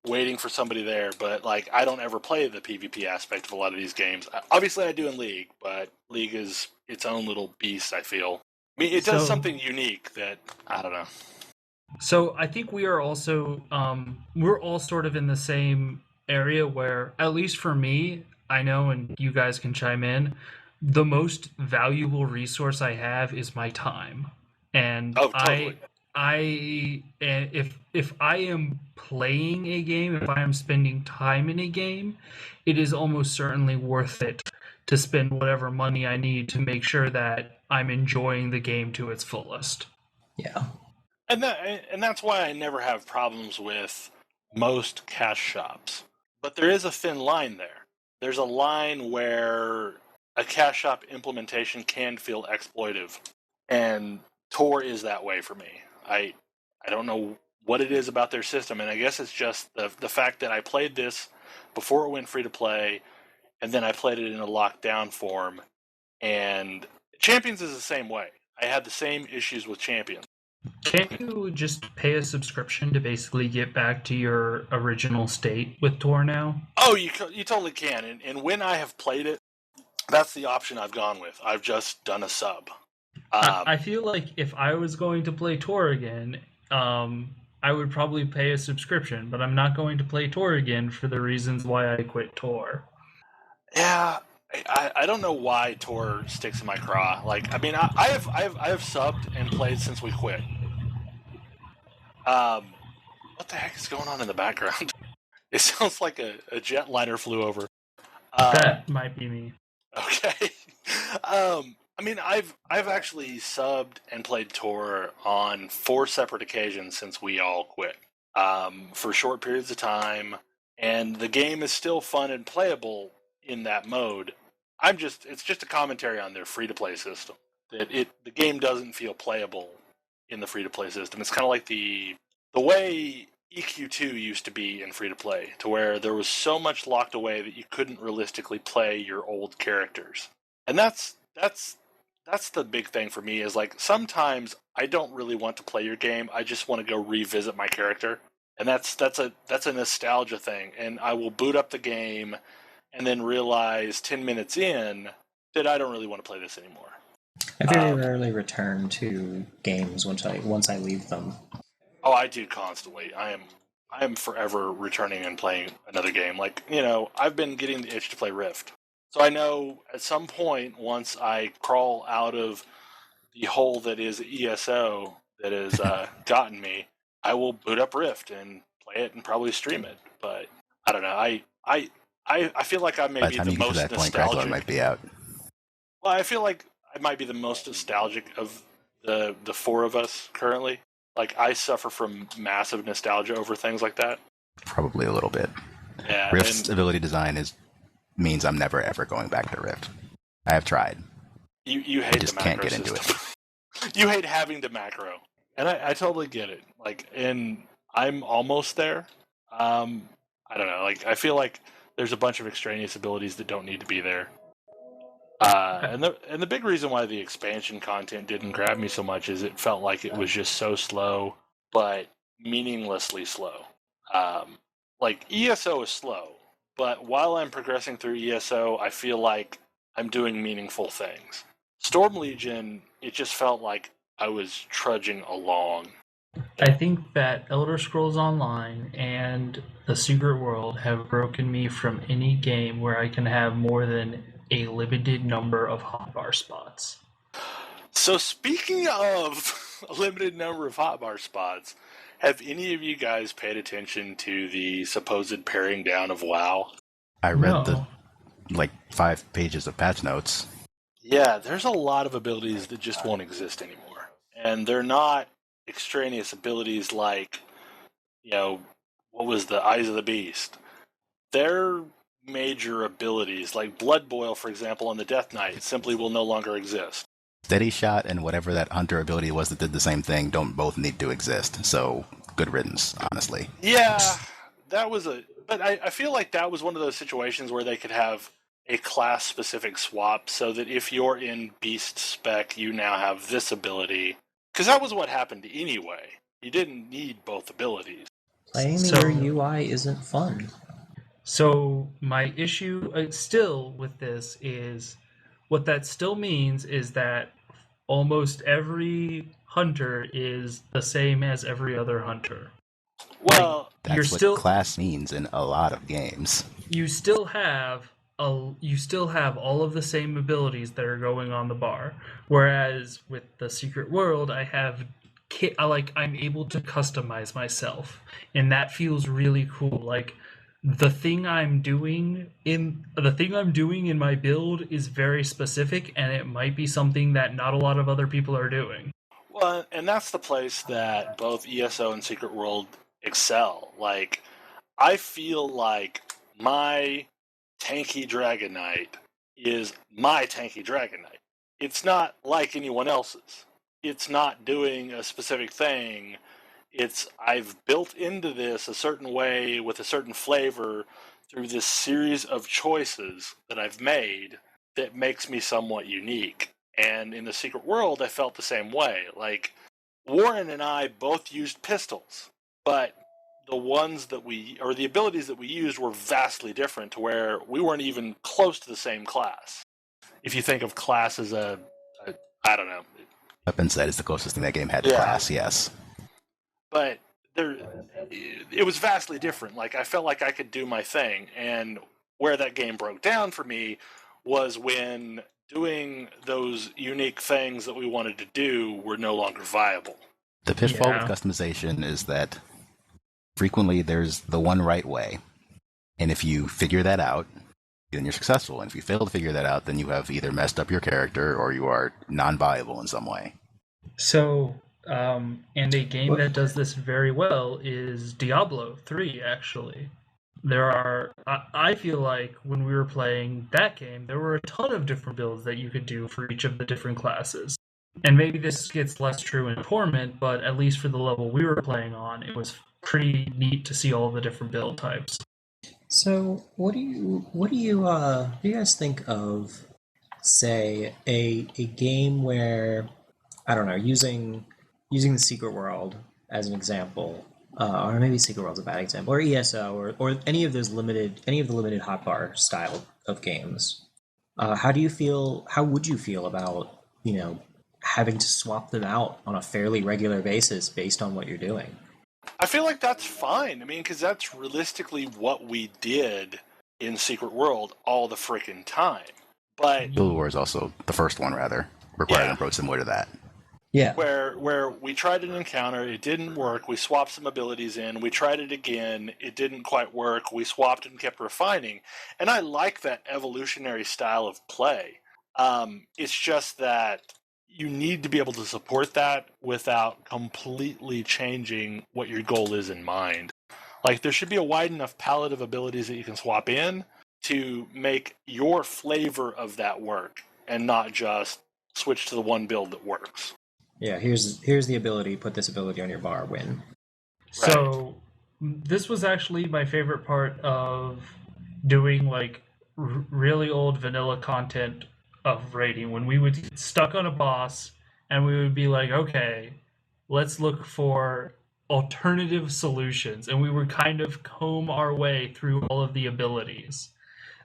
waiting for somebody there, but like I don't ever play the PvP aspect of a lot of these games. Obviously, I do in League, but League is its own little beast. I feel. I mean, it does So- something unique that I don't know. So I think we are also we're all sort of in the same area where, at least for me, I know, and you guys can chime in, the most valuable resource I have is my time. And Oh, totally. if I am playing a game, if I am spending time in a game, it is almost certainly worth it to spend whatever money I need to make sure that I'm enjoying the game to its fullest. Yeah. And that's why I never have problems with most cash shops. But there is a thin line there. There's a line where a cash shop implementation can feel exploitive. And Tor is that way for me. I don't know what it is about their system, and I guess it's just the fact that I played this before it went free to play, and then I played it in a lockdown form, and Champions is the same way. I had the same issues with Champions. Can't you just pay a subscription to basically get back to your original state with Tor now? Oh, you totally can, and when I have played it, that's the option I've gone with. I've just done a sub. I feel like if I was going to play Tor again, I would probably pay a subscription, but I'm not going to play Tor again for the reasons why I quit Tor. Yeah, I don't know why Tor sticks in my craw. Like, I mean, I have subbed and played since we quit. What the heck is going on in the background? It sounds like a jetliner flew over. That might be me. Okay. I mean, I've actually subbed and played Tor on 4 separate occasions since we all quit. For short periods of time, and the game is still fun and playable in that mode. It's just a commentary on their free-to-play system. That the game doesn't feel playable in the free-to-play system. It's kind of like the way EQ2 used to be in free-to-play, to where there was so much locked away that you couldn't realistically play your old characters. And that's the big thing for me, is like sometimes I don't really want to play your game. I just want to go revisit my character. And that's a nostalgia thing. And I will boot up the game and then realize 10 minutes in that I don't really want to play this anymore. I very rarely return to games once I leave them. Oh, I do constantly. I am forever returning and playing another game. Like, you know, I've been getting the itch to play Rift. So I know at some point, once I crawl out of the hole that is ESO that has gotten me, I will boot up Rift and play it and probably stream it. But I don't know. I feel like I may By be the time the you get to most that point, nostalgic. Crackler might be out. Well, I feel like I might be the most nostalgic of the 4 of us currently. Like, I suffer from massive nostalgia over things like that. Probably a little bit. Yeah, Rift's ability design means I'm never ever going back to Rift. I have tried. You hate just the macro can't get into system. You hate having the macro, and I totally get it. Like, and I'm almost there. I don't know. Like, I feel like there's a bunch of extraneous abilities that don't need to be there. And the big reason why the expansion content didn't grab me so much is it felt like it was just so slow, but meaninglessly slow. Like, ESO is slow, but while I'm progressing through ESO, I feel like I'm doing meaningful things. Storm Legion, it just felt like I was trudging along. I think that Elder Scrolls Online and The Secret World have broken me from any game where I can have more than a limited number of hotbar spots. So speaking of a limited number of hotbar spots, have any of you guys paid attention to the supposed paring down of WoW? I read No. the 5 pages of patch notes. Yeah, there's a lot of abilities that just won't exist anymore. And they're not extraneous abilities like, you know, what was the Eyes of the Beast? They're major abilities, like Blood Boil, for example, on the Death Knight, simply will no longer exist. Steady Shot and whatever that Hunter ability was that did the same thing don't both need to exist. So, good riddance, honestly. Yeah, that was a But I feel like that was one of those situations where they could have a class-specific swap so that if you're in Beast Spec, you now have this ability. Because that was what happened anyway. You didn't need both abilities. Playing the So- UI isn't fun. So my issue still with this is what that still means is that almost every hunter is the same as every other hunter. Well, That's You're what still- class means in a lot of games. You still have all of the same abilities that are going on the bar. Whereas with the Secret World, I'm able to customize myself, and that feels really cool. Like the thing I'm doing in my build is very specific, and it might be something that not a lot of other people are doing. Well, and that's the place that both ESO and Secret World excel. Like, I feel like my tanky Dragon Knight is my tanky Dragon Knight. It's not like anyone else's. It's not doing a specific thing. I've built into this a certain way with a certain flavor through this series of choices that I've made that makes me somewhat unique. And in the Secret World, I felt the same way. Like, Warren and I both used pistols, but the abilities that we used were vastly different to where we weren't even close to the same class. If you think of class as I don't know. Weapon set is the closest thing that game had to class, yes. But it was vastly different. Like, I felt like I could do my thing, and where that game broke down for me was when doing those unique things that we wanted to do were no longer viable. The pitfall Yeah. with customization is that frequently there's the one right way. And if you figure that out, then you're successful. And if you fail to figure that out, then you have either messed up your character or you are non-viable in some way. So, and a game that does this very well is Diablo 3, actually. I feel like when we were playing that game, there were a ton of different builds that you could do for each of the different classes. And maybe this gets less true in Torment, but at least for the level we were playing on, it was pretty neat to see all the different build types. So, what do you guys think of, say, a game where, I don't know, using the Secret World as an example, or maybe Secret World's a bad example, or ESO, or any of the limited hotbar style of games. How would you feel about, having to swap them out on a fairly regular basis based on what you're doing? I feel like that's fine. I mean, because that's realistically what we did in Secret World all the frickin' time. But Guild Wars also, the first one rather, required an approach similar to that. Yeah. where we tried an encounter, it didn't work, we swapped some abilities in, we tried it again, it didn't quite work, we swapped and kept refining. And I like that evolutionary style of play. It's just that you need to be able to support that without completely changing what your goal is in mind. Like, there should be a wide enough palette of abilities that you can swap in to make your flavor of that work, and not just switch to the one build that works. Yeah, here's the ability, put this ability on your bar, win. So this was actually my favorite part of doing like really old vanilla content of raiding, when we would get stuck on a boss and we would be like, okay, let's look for alternative solutions, and we would kind of comb our way through all of the abilities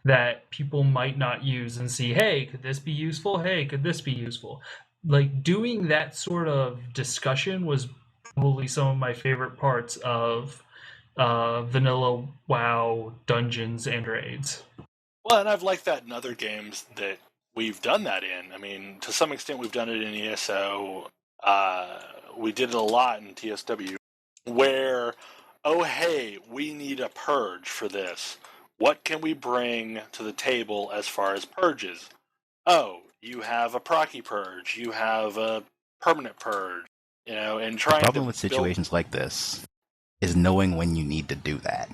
that people might not use and see, hey, could this be useful? Hey, could this be useful? Like, doing that sort of discussion was probably some of my favorite parts of vanilla WoW dungeons and raids. Well, and I've liked that in other games that we've done that in. I mean, to some extent, we've done it in ESO. We did it a lot in TSW, where, oh, hey, we need a purge for this. What can we bring to the table as far as purges? Oh, you have a procky purge. You have a permanent purge. And trying The problem to with situations like this is knowing when you need to do that.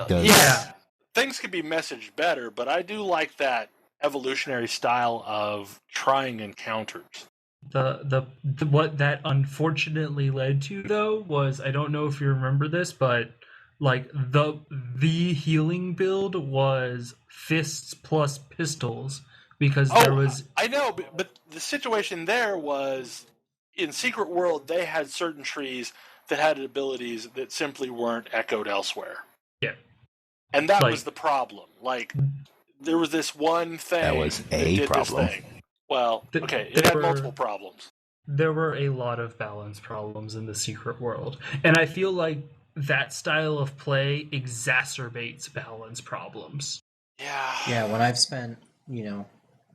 Yeah, things could be messaged better, but I do like that evolutionary style of trying encounters. The what that unfortunately led to, though, was, I don't know if you remember this, but Like the healing build was fists plus pistols because there was I know, but the situation there was in Secret World they had certain trees that had abilities that simply weren't echoed elsewhere. yeah, And that like was the problem. Like there was this one thing That was that a did problem. this thing. Well, okay, it there had were multiple problems. there were a lot of balance problems in the Secret World, and I feel like that style of play exacerbates balance problems. Yeah, when I've spent,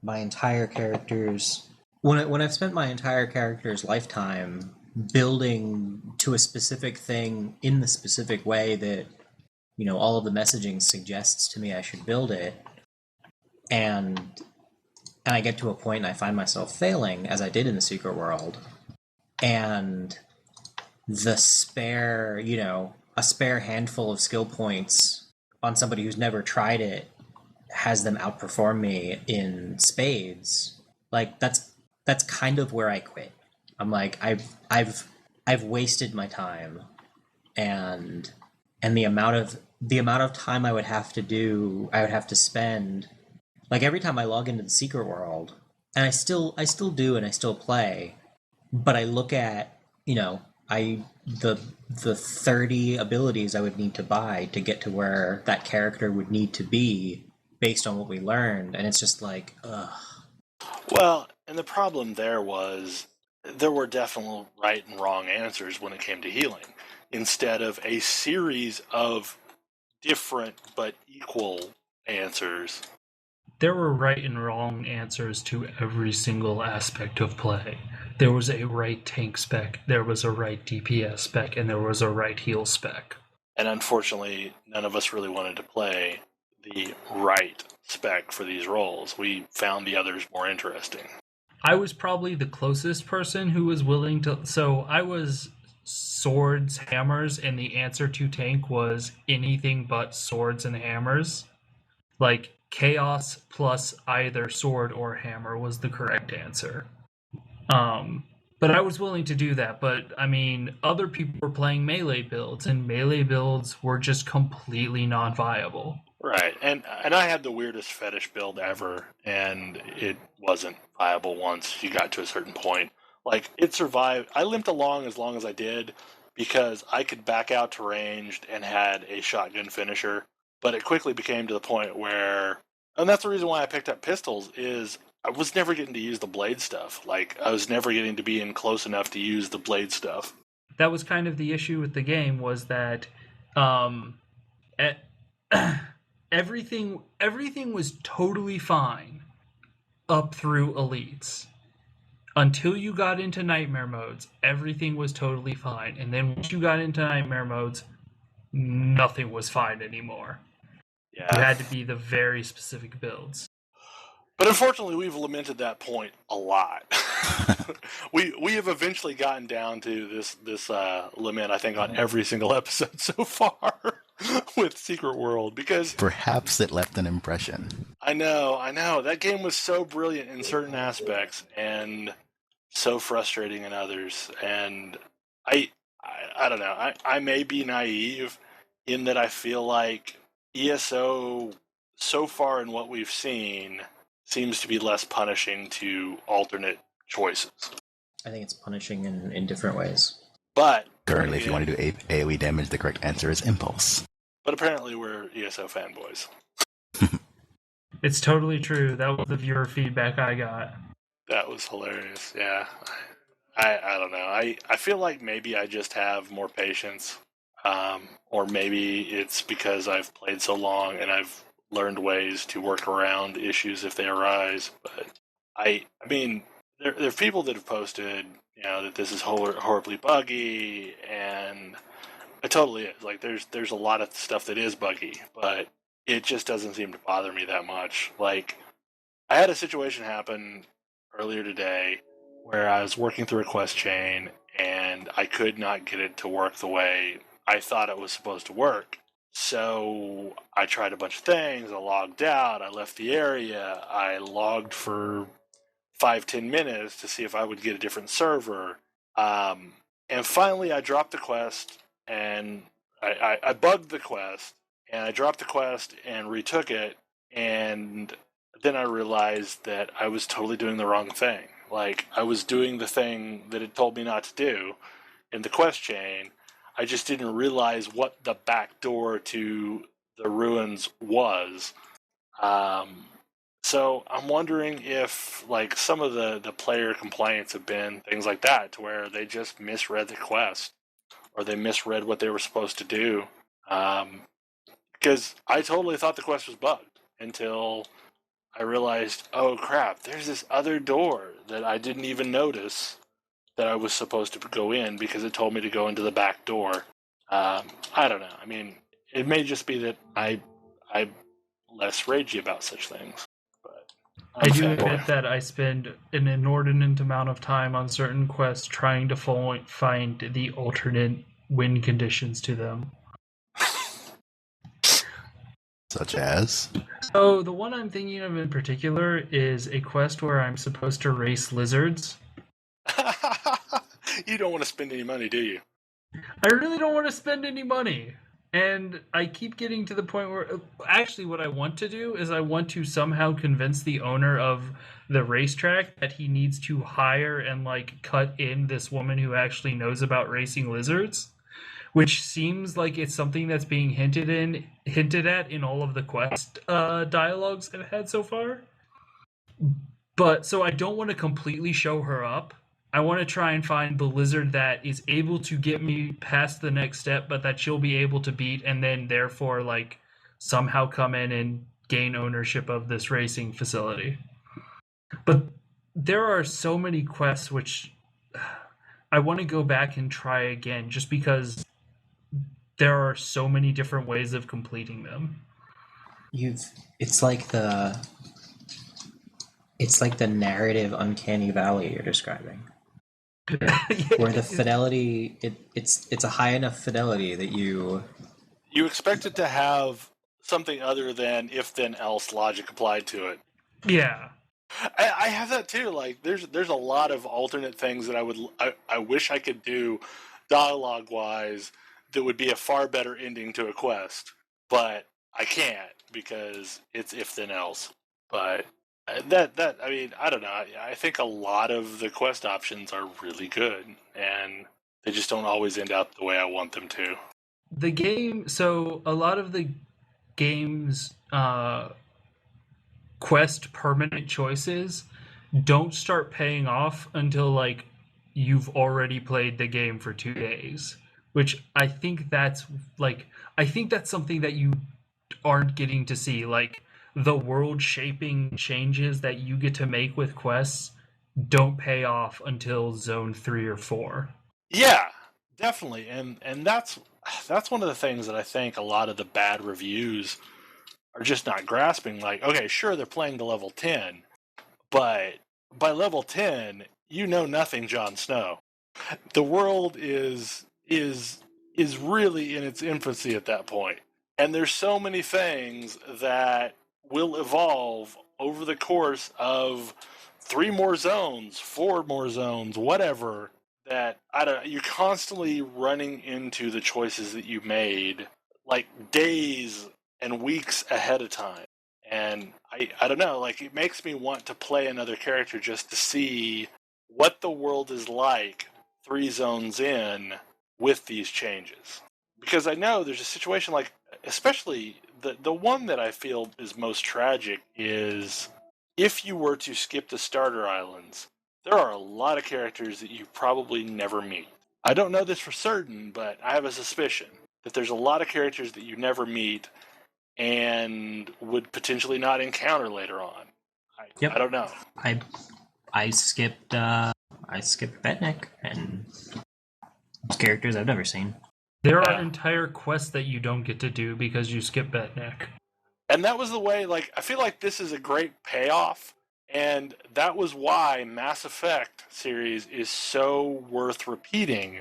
my entire character's when I've spent my entire character's lifetime building to a specific thing in the specific way that all of the messaging suggests to me I should build it, and I get to a point and I find myself failing, as I did in the Secret World, and the spare, a spare handful of skill points on somebody who's never tried it has them outperform me in spades. Like that's kind of where I quit. I'm like I've wasted my time, and the amount of time I would have to spend, like every time I log into the Secret World, and I still do and I still play, but I look at, the 30 abilities I would need to buy to get to where that character would need to be based on what we learned, and it's just like, ugh. Well, and the problem there was there were definite right and wrong answers when it came to healing, instead of a series of different but equal answers. There were right and wrong answers to every single aspect of play. There was a right tank spec, there was a right DPS spec, and there was a right heal spec. And unfortunately, none of us really wanted to play the right spec for these roles. We found the others more interesting. I was probably the closest person who was willing to... So I was swords, hammers, and the answer to tank was anything but swords and hammers. Like, chaos plus either sword or hammer was the correct answer. But I was willing to do that. But, I mean, other people were playing melee builds, and melee builds were just completely non-viable. Right, and I had the weirdest fetish build ever, and it wasn't viable once you got to a certain point. Like, it survived. I limped along as I did because I could back out to ranged and had a shotgun finisher, but it quickly became to the point where, and that's the reason why I picked up pistols, is I was never getting to use the blade stuff. Like, I was never getting to be in close enough to use the blade stuff. That was kind of the issue with the game, was that everything was totally fine up through elites. Until you got into nightmare modes, everything was totally fine. And then once you got into nightmare modes, nothing was fine anymore. Yeah. You had to be the very specific builds. But unfortunately, we've lamented that point a lot. we have eventually gotten down to this lament, I think, on every single episode so far with Secret World, because Perhaps it left an impression. I know that game was so brilliant in certain aspects and so frustrating in others. And I don't know. I may be naive in that I feel like ESO so far in what we've seen seems to be less punishing to alternate choices. I think it's punishing in different ways. But Currently, if you want to do AoE damage, the correct answer is Impulse. But apparently we're ESO fanboys. It's totally true. That was the viewer feedback I got. That was hilarious. Yeah. I don't know. I feel like maybe I just have more patience. Or maybe it's because I've played so long and I've learned ways to work around issues if they arise. But I mean, there are people that have posted, that this is horribly buggy, and it totally is. Like, there's a lot of stuff that is buggy, but it just doesn't seem to bother me that much. Like, I had a situation happen earlier today where I was working through a quest chain and I could not get it to work the way I thought it was supposed to work. So I tried a bunch of things. I logged out. I left the area. I logged for 5-10 minutes to see if I would get a different server. And finally, I dropped the quest and I bugged the quest, and I dropped the quest and retook it, and then I realized that I was totally doing the wrong thing. Like, I was doing the thing that it told me not to do in the quest chain. I just didn't realize what the back door to the ruins was. So I'm wondering if, like, some of the player complaints have been things like that, to where they just misread the quest, or they misread what they were supposed to do. Because I totally thought the quest was bugged until I realized, oh crap, there's this other door that I didn't even notice that I was supposed to go in, because it told me to go into the back door. I don't know. I mean, it may just be that I'm less ragey about such things. But I do admit that I spend an inordinate amount of time on certain quests trying to find the alternate win conditions to them. Such as? So the one I'm thinking of in particular is a quest where I'm supposed to race lizards. You don't want to spend any money, do you? I really don't want to spend any money. And I keep getting to the point where, actually, what I want to do is I want to somehow convince the owner of the racetrack that he needs to hire and, like, cut in this woman who actually knows about racing lizards, which seems like it's something that's being hinted at in all of the quest dialogues I've had so far. But so I don't want to completely show her up. I want to try and find the lizard that is able to get me past the next step, but that she'll be able to beat, and then therefore, like, somehow come in and gain ownership of this racing facility. But there are so many quests which I want to go back and try again, just because there are so many different ways of completing them. It's like the narrative uncanny valley you're describing. Where the fidelity, it's a high enough fidelity that you expect it to have something other than if then else logic applied to it. Yeah. I have that too. Like, there's a lot of alternate things that I wish I could do dialogue wise that would be a far better ending to a quest, but I can't, because it's if then else. But that I mean, I don't know. I think a lot of the quest options are really good, and they just don't always end up the way I want them to. The game, so a lot of the game's quest permanent choices don't start paying off until, like, you've already played the game for 2 days, which I think that's something that you aren't getting to see. Like, the world shaping changes that you get to make with quests don't pay off until zone 3 or 4. Yeah, definitely. And that's one of the things that I think a lot of the bad reviews are just not grasping. Like, okay, sure, they're playing to level 10, but by level 10, you know nothing Jon Snow. The world is really in its infancy at that point. And there's so many things that will evolve over the course of 3 more zones, 4 more zones, whatever, that you're constantly running into the choices that you made, like, days and weeks ahead of time. And I don't know, like, it makes me want to play another character just to see what the world is like 3 zones in with these changes. Because I know there's a situation, like, especially the one that I feel is most tragic is if you were to skip the starter islands, there are a lot of characters that you probably never meet. I don't know this for certain, but I have a suspicion that there's a lot of characters that you never meet and would potentially not encounter later on. I don't know. I skipped Betnik and characters I've never seen. There are entire quests that you don't get to do because you skip Betnik. And that was the way, like, I feel like this is a great payoff, and that was why Mass Effect series is so worth repeating,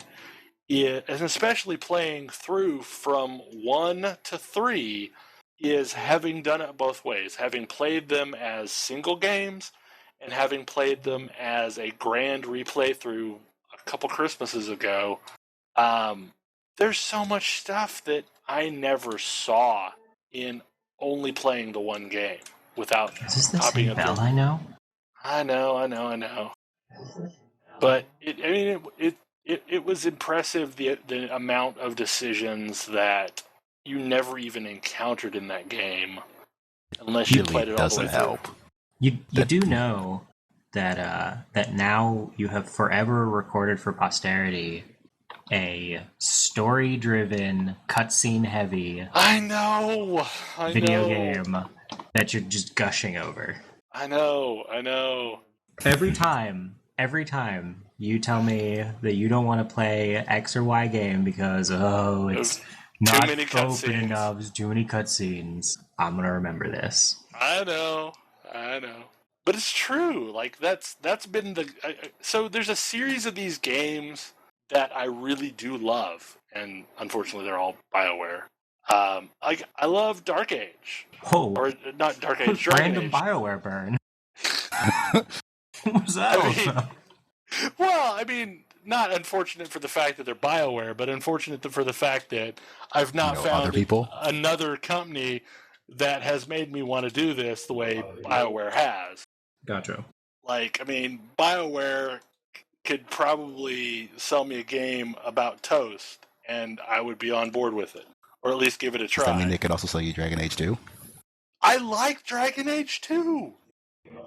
and especially playing through from 1 to 3, is having done it both ways, having played them as single games and having played them as a grand replay through a couple Christmases ago. there's so much stuff that I never saw in only playing the one game without Is this the popping same up bell there. I know? I know. But it was impressive the amount of decisions that you never even encountered in that game unless you Really played it all the way doesn't through. help. You do know that that now you have forever recorded for posterity a story-driven, cutscene-heavy I know. video game that you're just gushing over. I know. Every time you tell me that you don't want to play X or Y game because it's not many open cutscenes. enough, there's too many cutscenes, I'm gonna remember this. I know. But it's true. Like that's been the so there's a series of these games that I really do love, and unfortunately they're all BioWare. I love Dark Age, Whoa, or not Dark Age, Dragon random Age. BioWare burn. What was that all about? Well, I mean, not unfortunate for the fact that they're BioWare, but unfortunate for the fact that I've not Other found people? another company that has made me want to do this the way BioWare has. Gotcha. Like, I mean, BioWare could probably sell me a game about toast, and I would be on board with it, or at least give it a try. Does that mean they could also sell you Dragon Age 2? I like Dragon Age 2.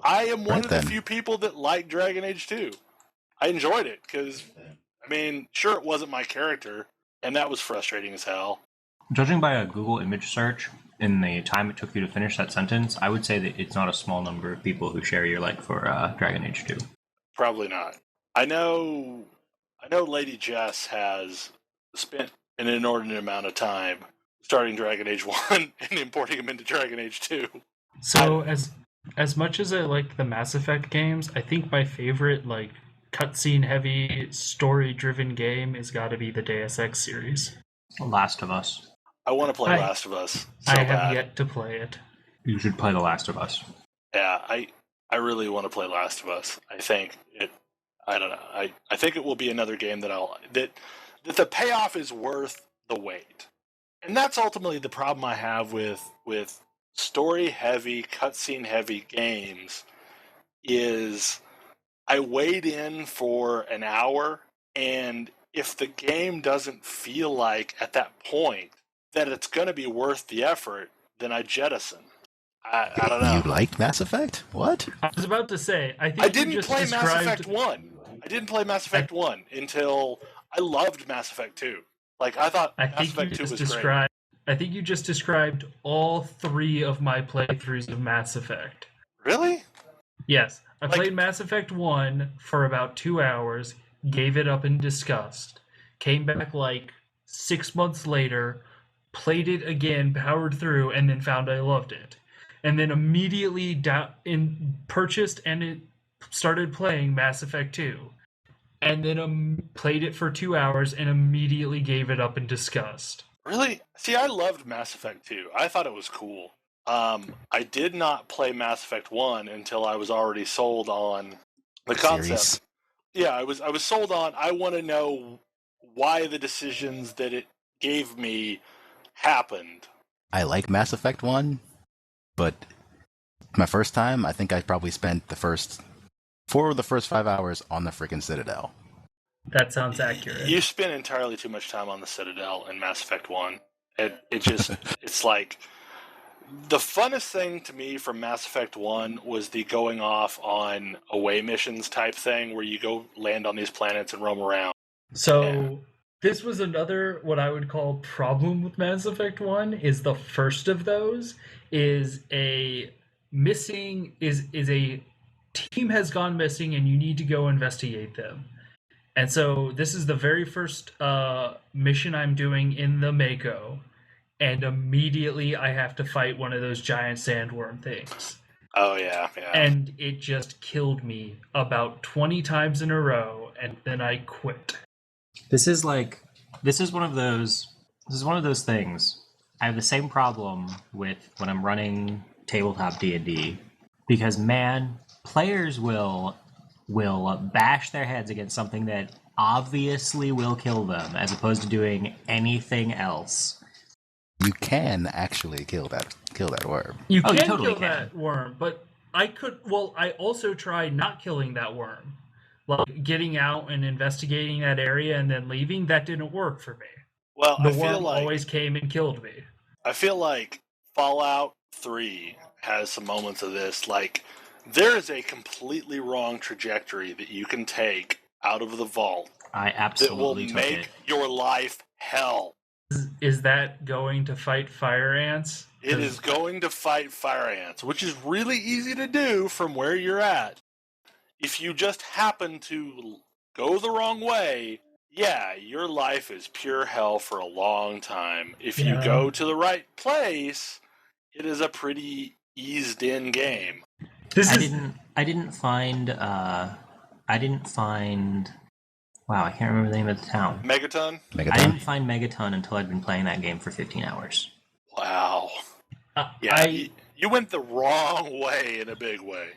I am one Right of then. the few people that like Dragon Age 2. I enjoyed it because, I mean, sure, it wasn't my character, and that was frustrating as hell. Judging by a Google image search in the time it took you to finish that sentence, I would say that it's not a small number of people who share your like for Dragon Age 2. Probably not. I know Lady Jess has spent an inordinate amount of time starting Dragon Age 1 and importing them into Dragon Age 2. So as much as I like the Mass Effect games, I think my favorite like cutscene heavy story driven game has got to be the Deus Ex series. Last of Us. I want to play I- Last of Us so I have bad. yet to play it. You should play The Last of Us. Yeah, I really want to play Last of Us. I think it. I don't know. I think it will be another game that the payoff is worth the wait, and that's ultimately the problem I have with story heavy, cutscene heavy games. Is I wade in for an hour, and if the game doesn't feel like at that point that it's going to be worth the effort, then I jettison. I don't know. You like Mass Effect? What? I was about to say, I think I you didn't just play Mass described Effect 1. I didn't play Mass Effect 1 until I loved Mass Effect 2. Like, I thought I Mass think you Effect 2 just was great. described. I think you just described all 3 of my playthroughs of Mass Effect. Really? Yes, I Like- played Mass Effect 1 for about 2 hours, gave it up in disgust, came back like 6 months later, played it again, powered through, and then found I loved it. And then immediately purchased and it started playing Mass Effect 2. And then played it for 2 hours and immediately gave it up in disgust. Really? See, I loved Mass Effect 2. I thought it was cool. I did not play Mass Effect 1 until I was already sold on the concept. Series. Yeah, I was sold on, I want to know why the decisions that it gave me happened. I like Mass Effect 1, but my first time, I think I probably spent the first 5 hours on the freaking Citadel. That sounds accurate. You spent entirely too much time on the Citadel in Mass Effect 1. It just, it's like, the funnest thing to me from Mass Effect 1 was the going off on away missions type thing where you go land on these planets and roam around. So this was another what I would call problem with Mass Effect 1 is the first of those is a team has gone missing and you need to go investigate them. And so this is the very first mission I'm doing in the Mako, and immediately I have to fight one of those giant sandworm things. Oh, yeah. And it just killed me about 20 times in a row, and then I quit. This is one of those things. I have the same problem with when I'm running tabletop D&D because man, players will bash their heads against something that obviously will kill them, as opposed to doing anything else. You can actually kill that worm. You Oh, can you totally kill can. that worm, but I also tried not killing that worm. Like, getting out and investigating that area and then leaving, that didn't work for me. Well, The worm always came and killed me. I feel like Fallout 3 has some moments of this. Like, there is a completely wrong trajectory that you can take out of the vault I absolutely that will make your life hell. Is that going to fight fire ants? It is going to fight fire ants, which is really easy to do from where you're at. If you just happen to go the wrong way, yeah, your life is pure hell for a long time. If you go to the right place, it is a pretty eased-in game. I didn't find. Wow, I can't remember the name of the town. Megaton? I didn't find Megaton until I'd been playing that game for 15 hours. Wow. You went the wrong way in a big way.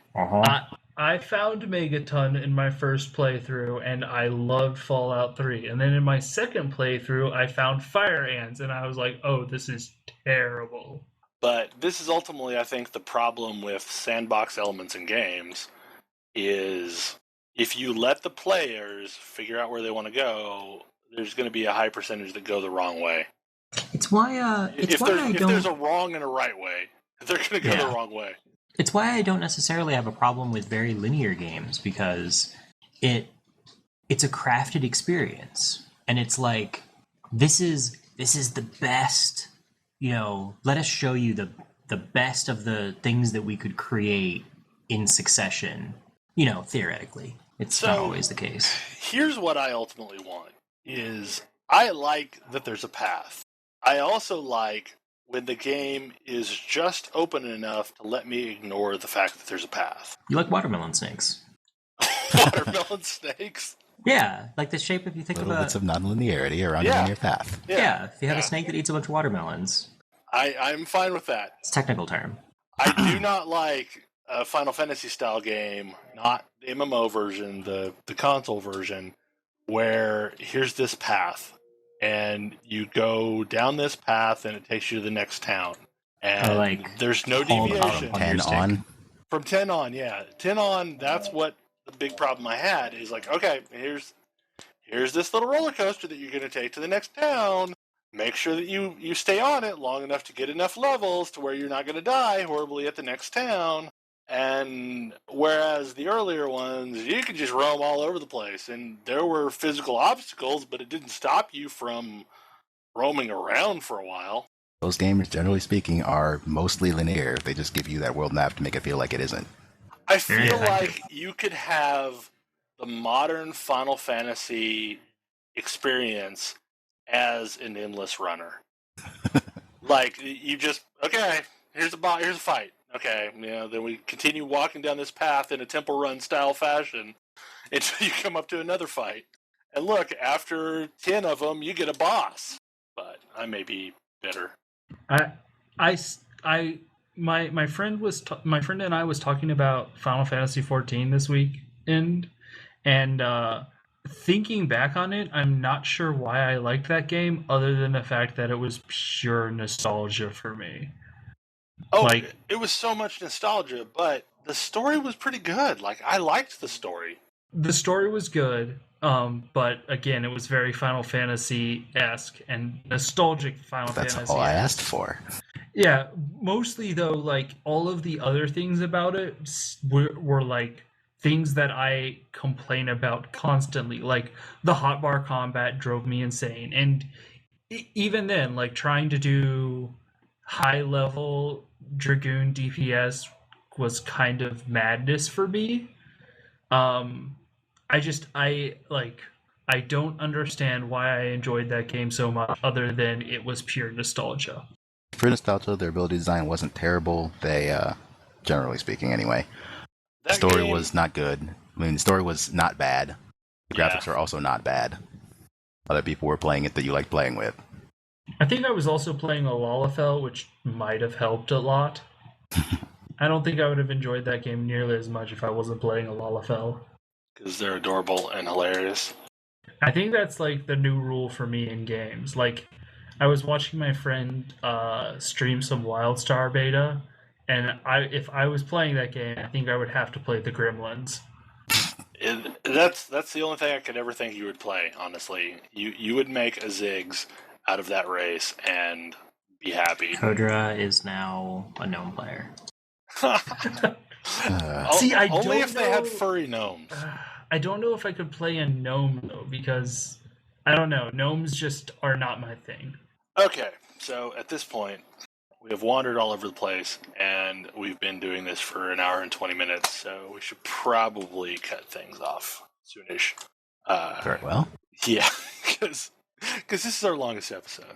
I found Megaton in my first playthrough, and I loved Fallout 3. And then in my second playthrough, I found fire ants, and I was like, oh, this is terrible. But this is ultimately, I think, the problem with sandbox elements in games is if you let the players figure out where they want to go, there's going to be a high percentage that go the wrong way. It's why. If there's a wrong and a right way, they're going to go the wrong way. It's why I don't necessarily have a problem with very linear games, because it's a crafted experience, and it's like this is the best. You know, let us show you the best of the things that we could create in succession. You know, theoretically, it's not always the case. Here's what I ultimately want: is I like that there's a path. I also like when the game is just open enough to let me ignore the fact that there's a path. You like watermelon snakes? Watermelon snakes? Yeah, like the shape, if you think Little about bits of non-linearity around a linear path. Yeah, if you have a snake that eats a bunch of watermelons. I'm fine with that. It's a technical term. I do not like a Final Fantasy style game, not the MMO version, the console version, where here's this path. And you go down this path, and it takes you to the next town. And there's no deviation. 10 on? From 10 on, yeah. 10 on, that's what the big problem I had, is like, okay, here's this little roller coaster that you're going to take to the next town. Make sure that you stay on it long enough to get enough levels to where you're not going to die horribly at the next town. And whereas the earlier ones, you could just roam all over the place, and there were physical obstacles, but it didn't stop you from roaming around for a while. Those games, generally speaking, are mostly linear. They just give you that world map to make it feel like it isn't. I feel like you could have the modern Final Fantasy experience as an endless runner. Like, you just, okay, here's a fight. Okay, then we continue walking down this path in a Temple Run style fashion until you come up to another fight. And look, after 10 of them, you get a boss. But I may be bitter. My friend and I was talking about Final Fantasy 14 this weekend, and thinking back on it, I'm not sure why I liked that game, other than the fact that it was pure nostalgia for me. Oh, it was so much nostalgia, but the story was pretty good. Like, I liked the story. The story was good, but again, it was very Final Fantasy-esque and nostalgic Final Fantasy. That's all I asked for. Yeah, mostly though, like, all of the other things about it were like things that I complain about constantly. Like, the hotbar combat drove me insane, and even then, like, trying to do high-level Dragoon DPS was kind of madness for me. I don't understand why I enjoyed that game so much, other than it was pure nostalgia. For nostalgia, their ability design wasn't terrible. They, generally speaking anyway. The story was not good. I mean, the story was not bad. The graphics are also not bad. Other people were playing it that you liked playing with. I think I was also playing a Lalafell, which might have helped a lot. I don't think I would have enjoyed that game nearly as much if I wasn't playing a Lalafell. Because they're adorable and hilarious. I think that's like the new rule for me in games. Like, I was watching my friend stream some WildStar beta, and if I was playing that game, I think I would have to play the Gremlins. That's the only thing I could ever think you would play. Honestly, you would make a Ziggs out of that race and be happy. Kodra is now a gnome player. See, I only don't if they had know- furry gnomes. I don't know if I could play a gnome though, because I don't know. Gnomes just are not my thing. Okay, so at this point, we have wandered all over the place, and we've been doing this for an hour and 20 minutes, so we should probably cut things off soonish. Very well. Yeah, because this is our longest episode,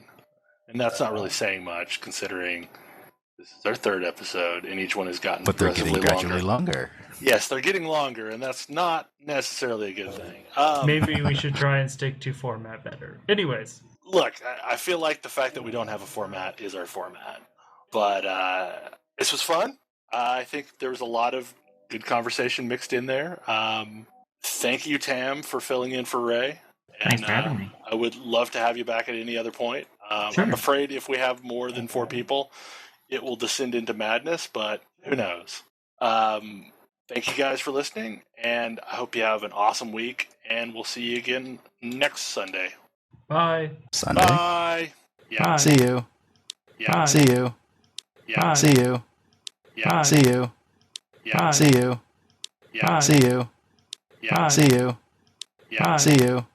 and that's not really saying much, considering this is our third episode, and each one has gotten But they're getting progressively gradually longer. Yes, they're getting longer, and that's not necessarily a good thing. Maybe we should try and stick to format better. Anyways. Look, I feel like the fact that we don't have a format is our format. But this was fun. I think there was a lot of good conversation mixed in there. Thank you, Tam, for filling in for Ray. Thanks for having me. I would love to have you back at any other point. Sure. I'm afraid if we have more than 4 people, it will descend into madness, but who knows? Thank you guys for listening, and I hope you have an awesome week, and we'll see you again next Sunday. Bye. Sunday. Bye. Yeah. Bye. See you. Yeah. Bye. See you. Yeah. Bye. See you. Yeah. Bye. See you. Yeah. Bye. See you. Yeah. Bye. See you. Yeah. See you. Yeah. See you.